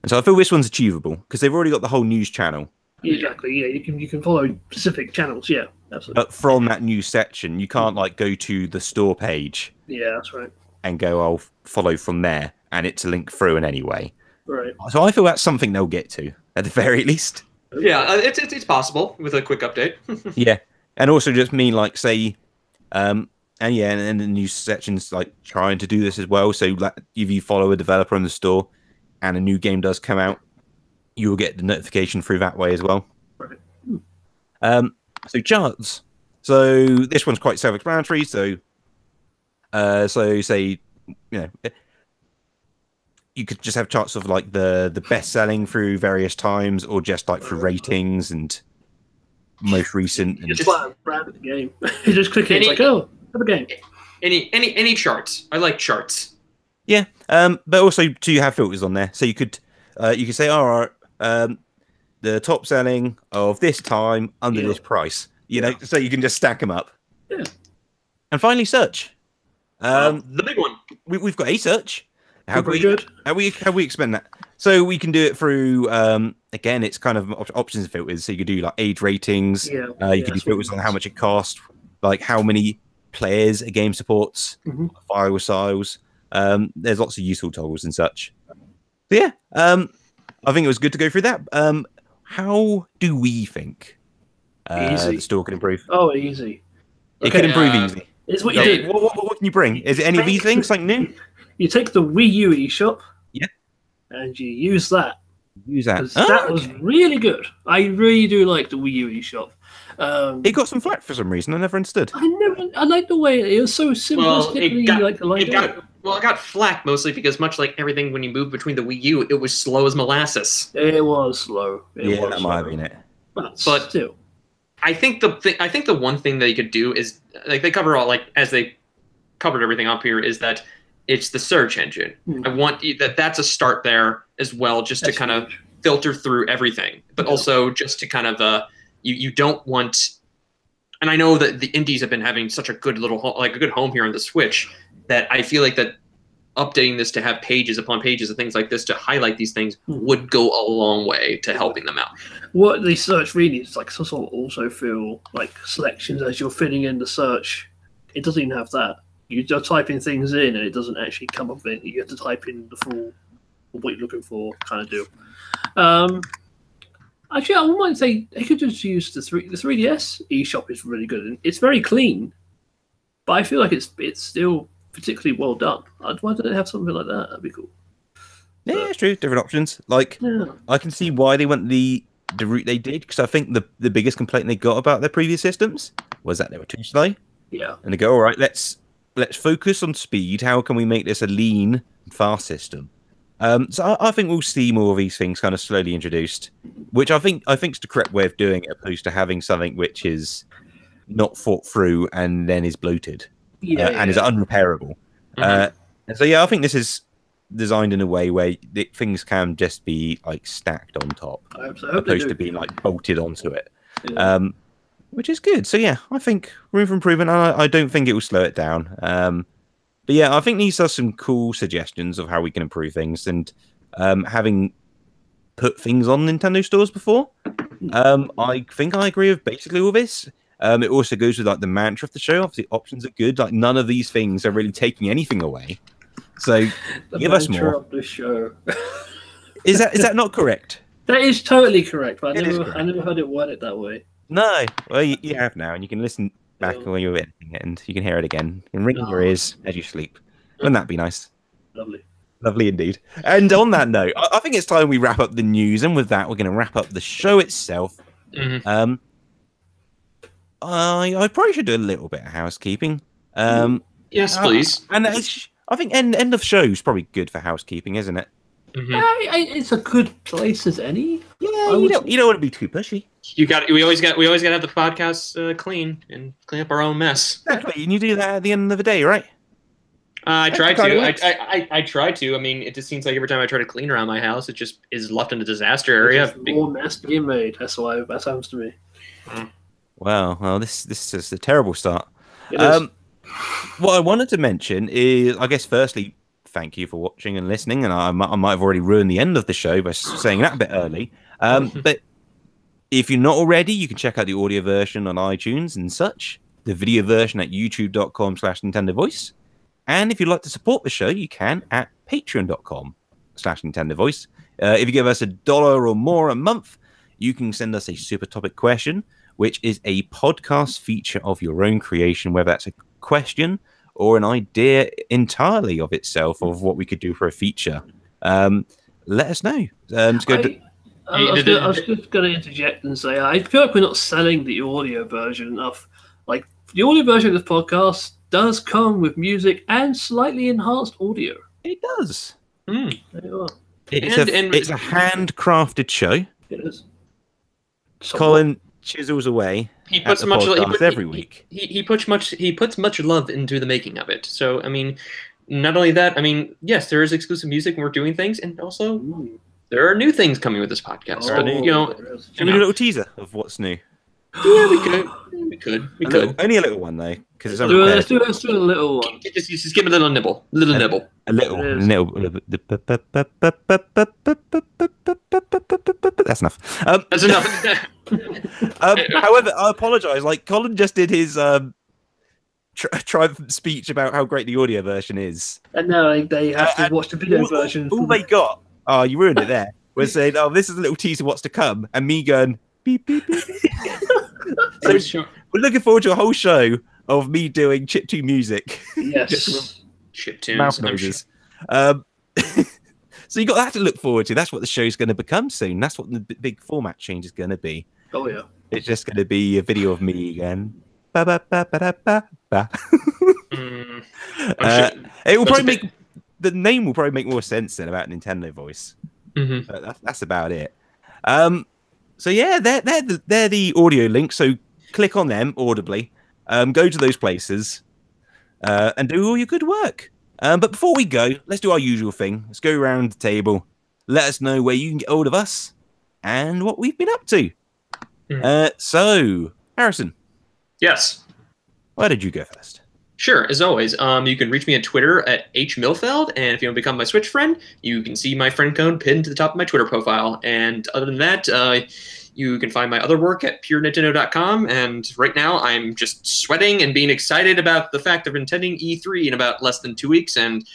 And so I feel this one's achievable because they've already got the whole news channel. Exactly. Yeah, you can follow specific channels. Yeah, absolutely. But from that news section, you can't like go to the store page. Yeah, that's right. And go, I'll follow from there, and it's a link through in any way. Right. So I feel that's something they'll get to at the very least. Yeah, it's possible with a quick update. Yeah, and also just mean like say, and the news section's like trying to do this as well. So like, if you follow a developer in the store, and a new game does come out, you will get the notification through that way as well. Right. So charts. So this one's quite self-explanatory. So say, you could just have charts of like the best selling through various times, or just like for ratings and most recent. You just brand the game. You just click it. It's like, oh, have a game. Any charts. I like charts. Yeah, but also to have filters on there, so you could say, all right, the top selling of this time under this price, you know, so you can just stack them up. Yeah. And finally, search. The big one. We've got a search. How Very good. How we explain that? So we can do it through again, it's kind of options and filters. So you could do like age ratings. Yeah. You can do filters on how much it costs, like how many players a game supports, file styles. There's lots of useful toggles and such. So yeah, I think it was good to go through that. How do we think the store can improve? Oh, easy. It could improve easy. It's what you do. What can you bring? Is it any of these things like new? You take the Wii U eShop. Yeah. And you use that. Use that. That was really good. I really do like the Wii U eShop. It got some flack for some reason. I never understood. I like the way it was so simplistically It got flack mostly because much like everything when you move between the Wii U, it was slow as molasses. It was slow. That might have been it. But still. I think the one thing that you could do is like they cover all like as they covered everything up here is that it's the search engine. I want that's a start there as well, just to kind of filter through everything, but also just to kind of you don't want. And I know that the indies have been having such a good little a good home here on the Switch that I feel like that updating this to have pages upon pages of things like this to highlight these things would go a long way to helping them out. What the search really is like sort of also feel like selections as you're filling in the search. It doesn't even have that. You're typing things in and it doesn't actually come up with it. You have to type in the full what you're looking for kind of deal. Actually, I might say they could just use the 3DS eShop is really good. And it's very clean, but I feel like it's still particularly well done. Why don't they have something like that? That'd be cool. Yeah, it's true. Different options. Like, I can see why they went the route they did, because I think the biggest complaint they got about their previous systems was that they were too slow. Yeah. And they go, all right, let's focus on speed. How can we make this a lean, fast system? So I think we'll see more of these things kind of slowly introduced, which I think is the correct way of doing it, opposed to having something which is not thought through and then is bloated and is unrepairable. And so yeah, I think this is designed in a way where things can just be like stacked on top, opposed to being like bolted onto it, which is good. So yeah, I think room for improvement. I don't think it will slow it down. But yeah, I think these are some cool suggestions of how we can improve things. And having put things on Nintendo stores before, I think I agree with basically all this. It also goes with like the mantra of the show. Obviously, options are good. Like none of these things are really taking anything away. So give us more. Of the show. Is that not correct? That is totally correct. But I never heard it worded that way. No, well you have now, and you can listen back when you're editing it, and you can hear it again. You can ring in your ears as you sleep. Wouldn't that be nice? Lovely indeed. And on that note, I think it's time we wrap up the news, and with that, we're going to wrap up the show itself. I probably should do a little bit of housekeeping. Yes, please. And I think end of show is probably good for housekeeping, isn't it? It's a good place as any. Yeah, you don't want to be too pushy. We always got to have the podcast clean and clean up our own mess. Exactly, and you do that at the end of the day, right? I try to. I try to. I mean, it just seems like every time I try to clean around my house, it just is left in a disaster area. More mess being made. That's why that sounds to me. Wow. Well, this is a terrible start. What I wanted to mention is, I guess, firstly, thank you for watching and listening. And I might have already ruined the end of the show by saying that a bit early. But if you're not already, you can check out the audio version on iTunes and such. The video version at youtube.com/Nintendo Voice. And if you'd like to support the show, you can at patreon.com/Nintendo Voice. If you give us $1 or more a month, you can send us a super topic question, which is a podcast feature of your own creation, whether that's a question or an idea entirely of itself of what we could do for a feature. Let us know. It's good. I was just going to interject and say I feel like we're not selling the audio version enough. Like the audio version of the podcast does come with music and slightly enhanced audio. It does. There you are. It's a handcrafted show. It is. Colin chisels away. He puts much every week. He puts much love into the making of it. So I mean, not only that, I mean, yes, there is exclusive music when we're doing things, and also there are new things coming with this podcast. But Can we do a little teaser of what's new? Yeah, we could. We could. Only a little one though, because it's Let's do a little one. Just give it a little nibble. Nibble. A little. That's enough. That's enough. However, I apologise. Like Colin just did his triumphant speech about how great the audio version is, and now they have to watch the video version. All they got, you ruined it there. We're saying, this is a little teaser what's to come, and me going beep beep beep. So we're looking forward to a whole show of me doing chiptune music. Yes, chiptunes. Mouth noises. So you got that to look forward to. That's what the show's going to become soon. That's what the big format change is going to be. Oh yeah, it's just going to be a video of me again. Ba, ba, ba, ba, da, ba, ba. It will probably make the name will probably make more sense than about Nintendo voice. That's about it. So yeah, they're the audio links. So click on them audibly. Go to those places and do all your good work. But before we go, let's do our usual thing. Let's go around the table. Let us know where you can get hold of us and what we've been up to. So, Harrison. Yes. Where did you go first? Sure, as always. You can reach me on Twitter at hmilfeld, and if you want to become my Switch friend, you can see my friend code pinned to the top of my Twitter profile. And other than that, you can find my other work at purenintendo.com, and right now I'm just sweating and being excited about the fact of attending E3 in about less than 2 weeks, and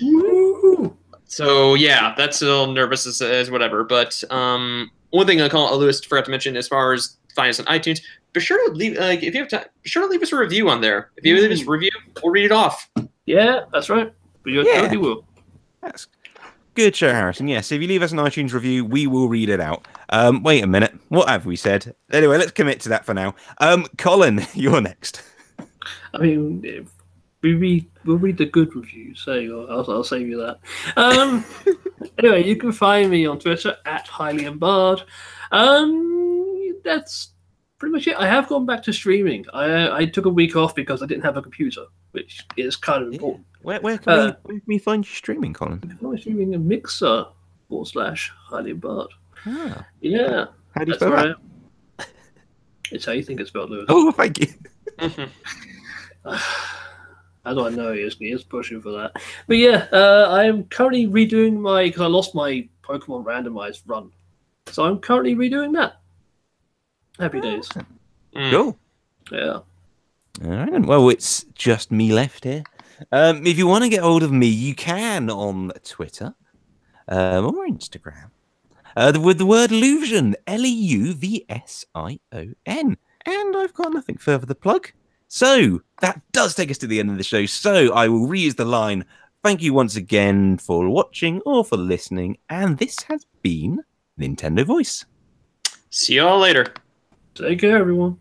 so yeah, that's a little nervous as whatever. But one thing Lewis forgot to mention as far as find us on iTunes, be sure to leave if you have time. Be sure to leave us a review on there. If you leave us a review, we'll read it off. Yeah, that's right. We totally will. That's good show, Harrison. Yes, if you leave us an iTunes review, we will read it out. Wait a minute. What have we said? Anyway, let's commit to that for now. Colin, you're next. I mean, we'll read the good reviews. So I'll save you that. Anyway, you can find me on Twitter at HighlyandBard. That's pretty much it. I have gone back to streaming. I took a week off because I didn't have a computer, which is kind of important. Where can we find you streaming, Colin? You can find me streaming a Mixer /HighlyandBard. Ah. Yeah. How do you spell that? It's how you think it's spelled, Lewis. Oh, thank you. How do I know he is pushing for that? But yeah, I'm currently redoing because I lost my Pokemon randomized run. So I'm currently redoing that. Happy days. Cool. Yeah. All right. Well, it's just me left here. If you want to get hold of me, you can on Twitter or Instagram with the word Illusion, Leuvsion. And I've got nothing further to plug. So that does take us to the end of the show. So I will reuse the line. Thank you once again for watching or for listening. And this has been Nintendo Voice. See y'all later. Take care, everyone.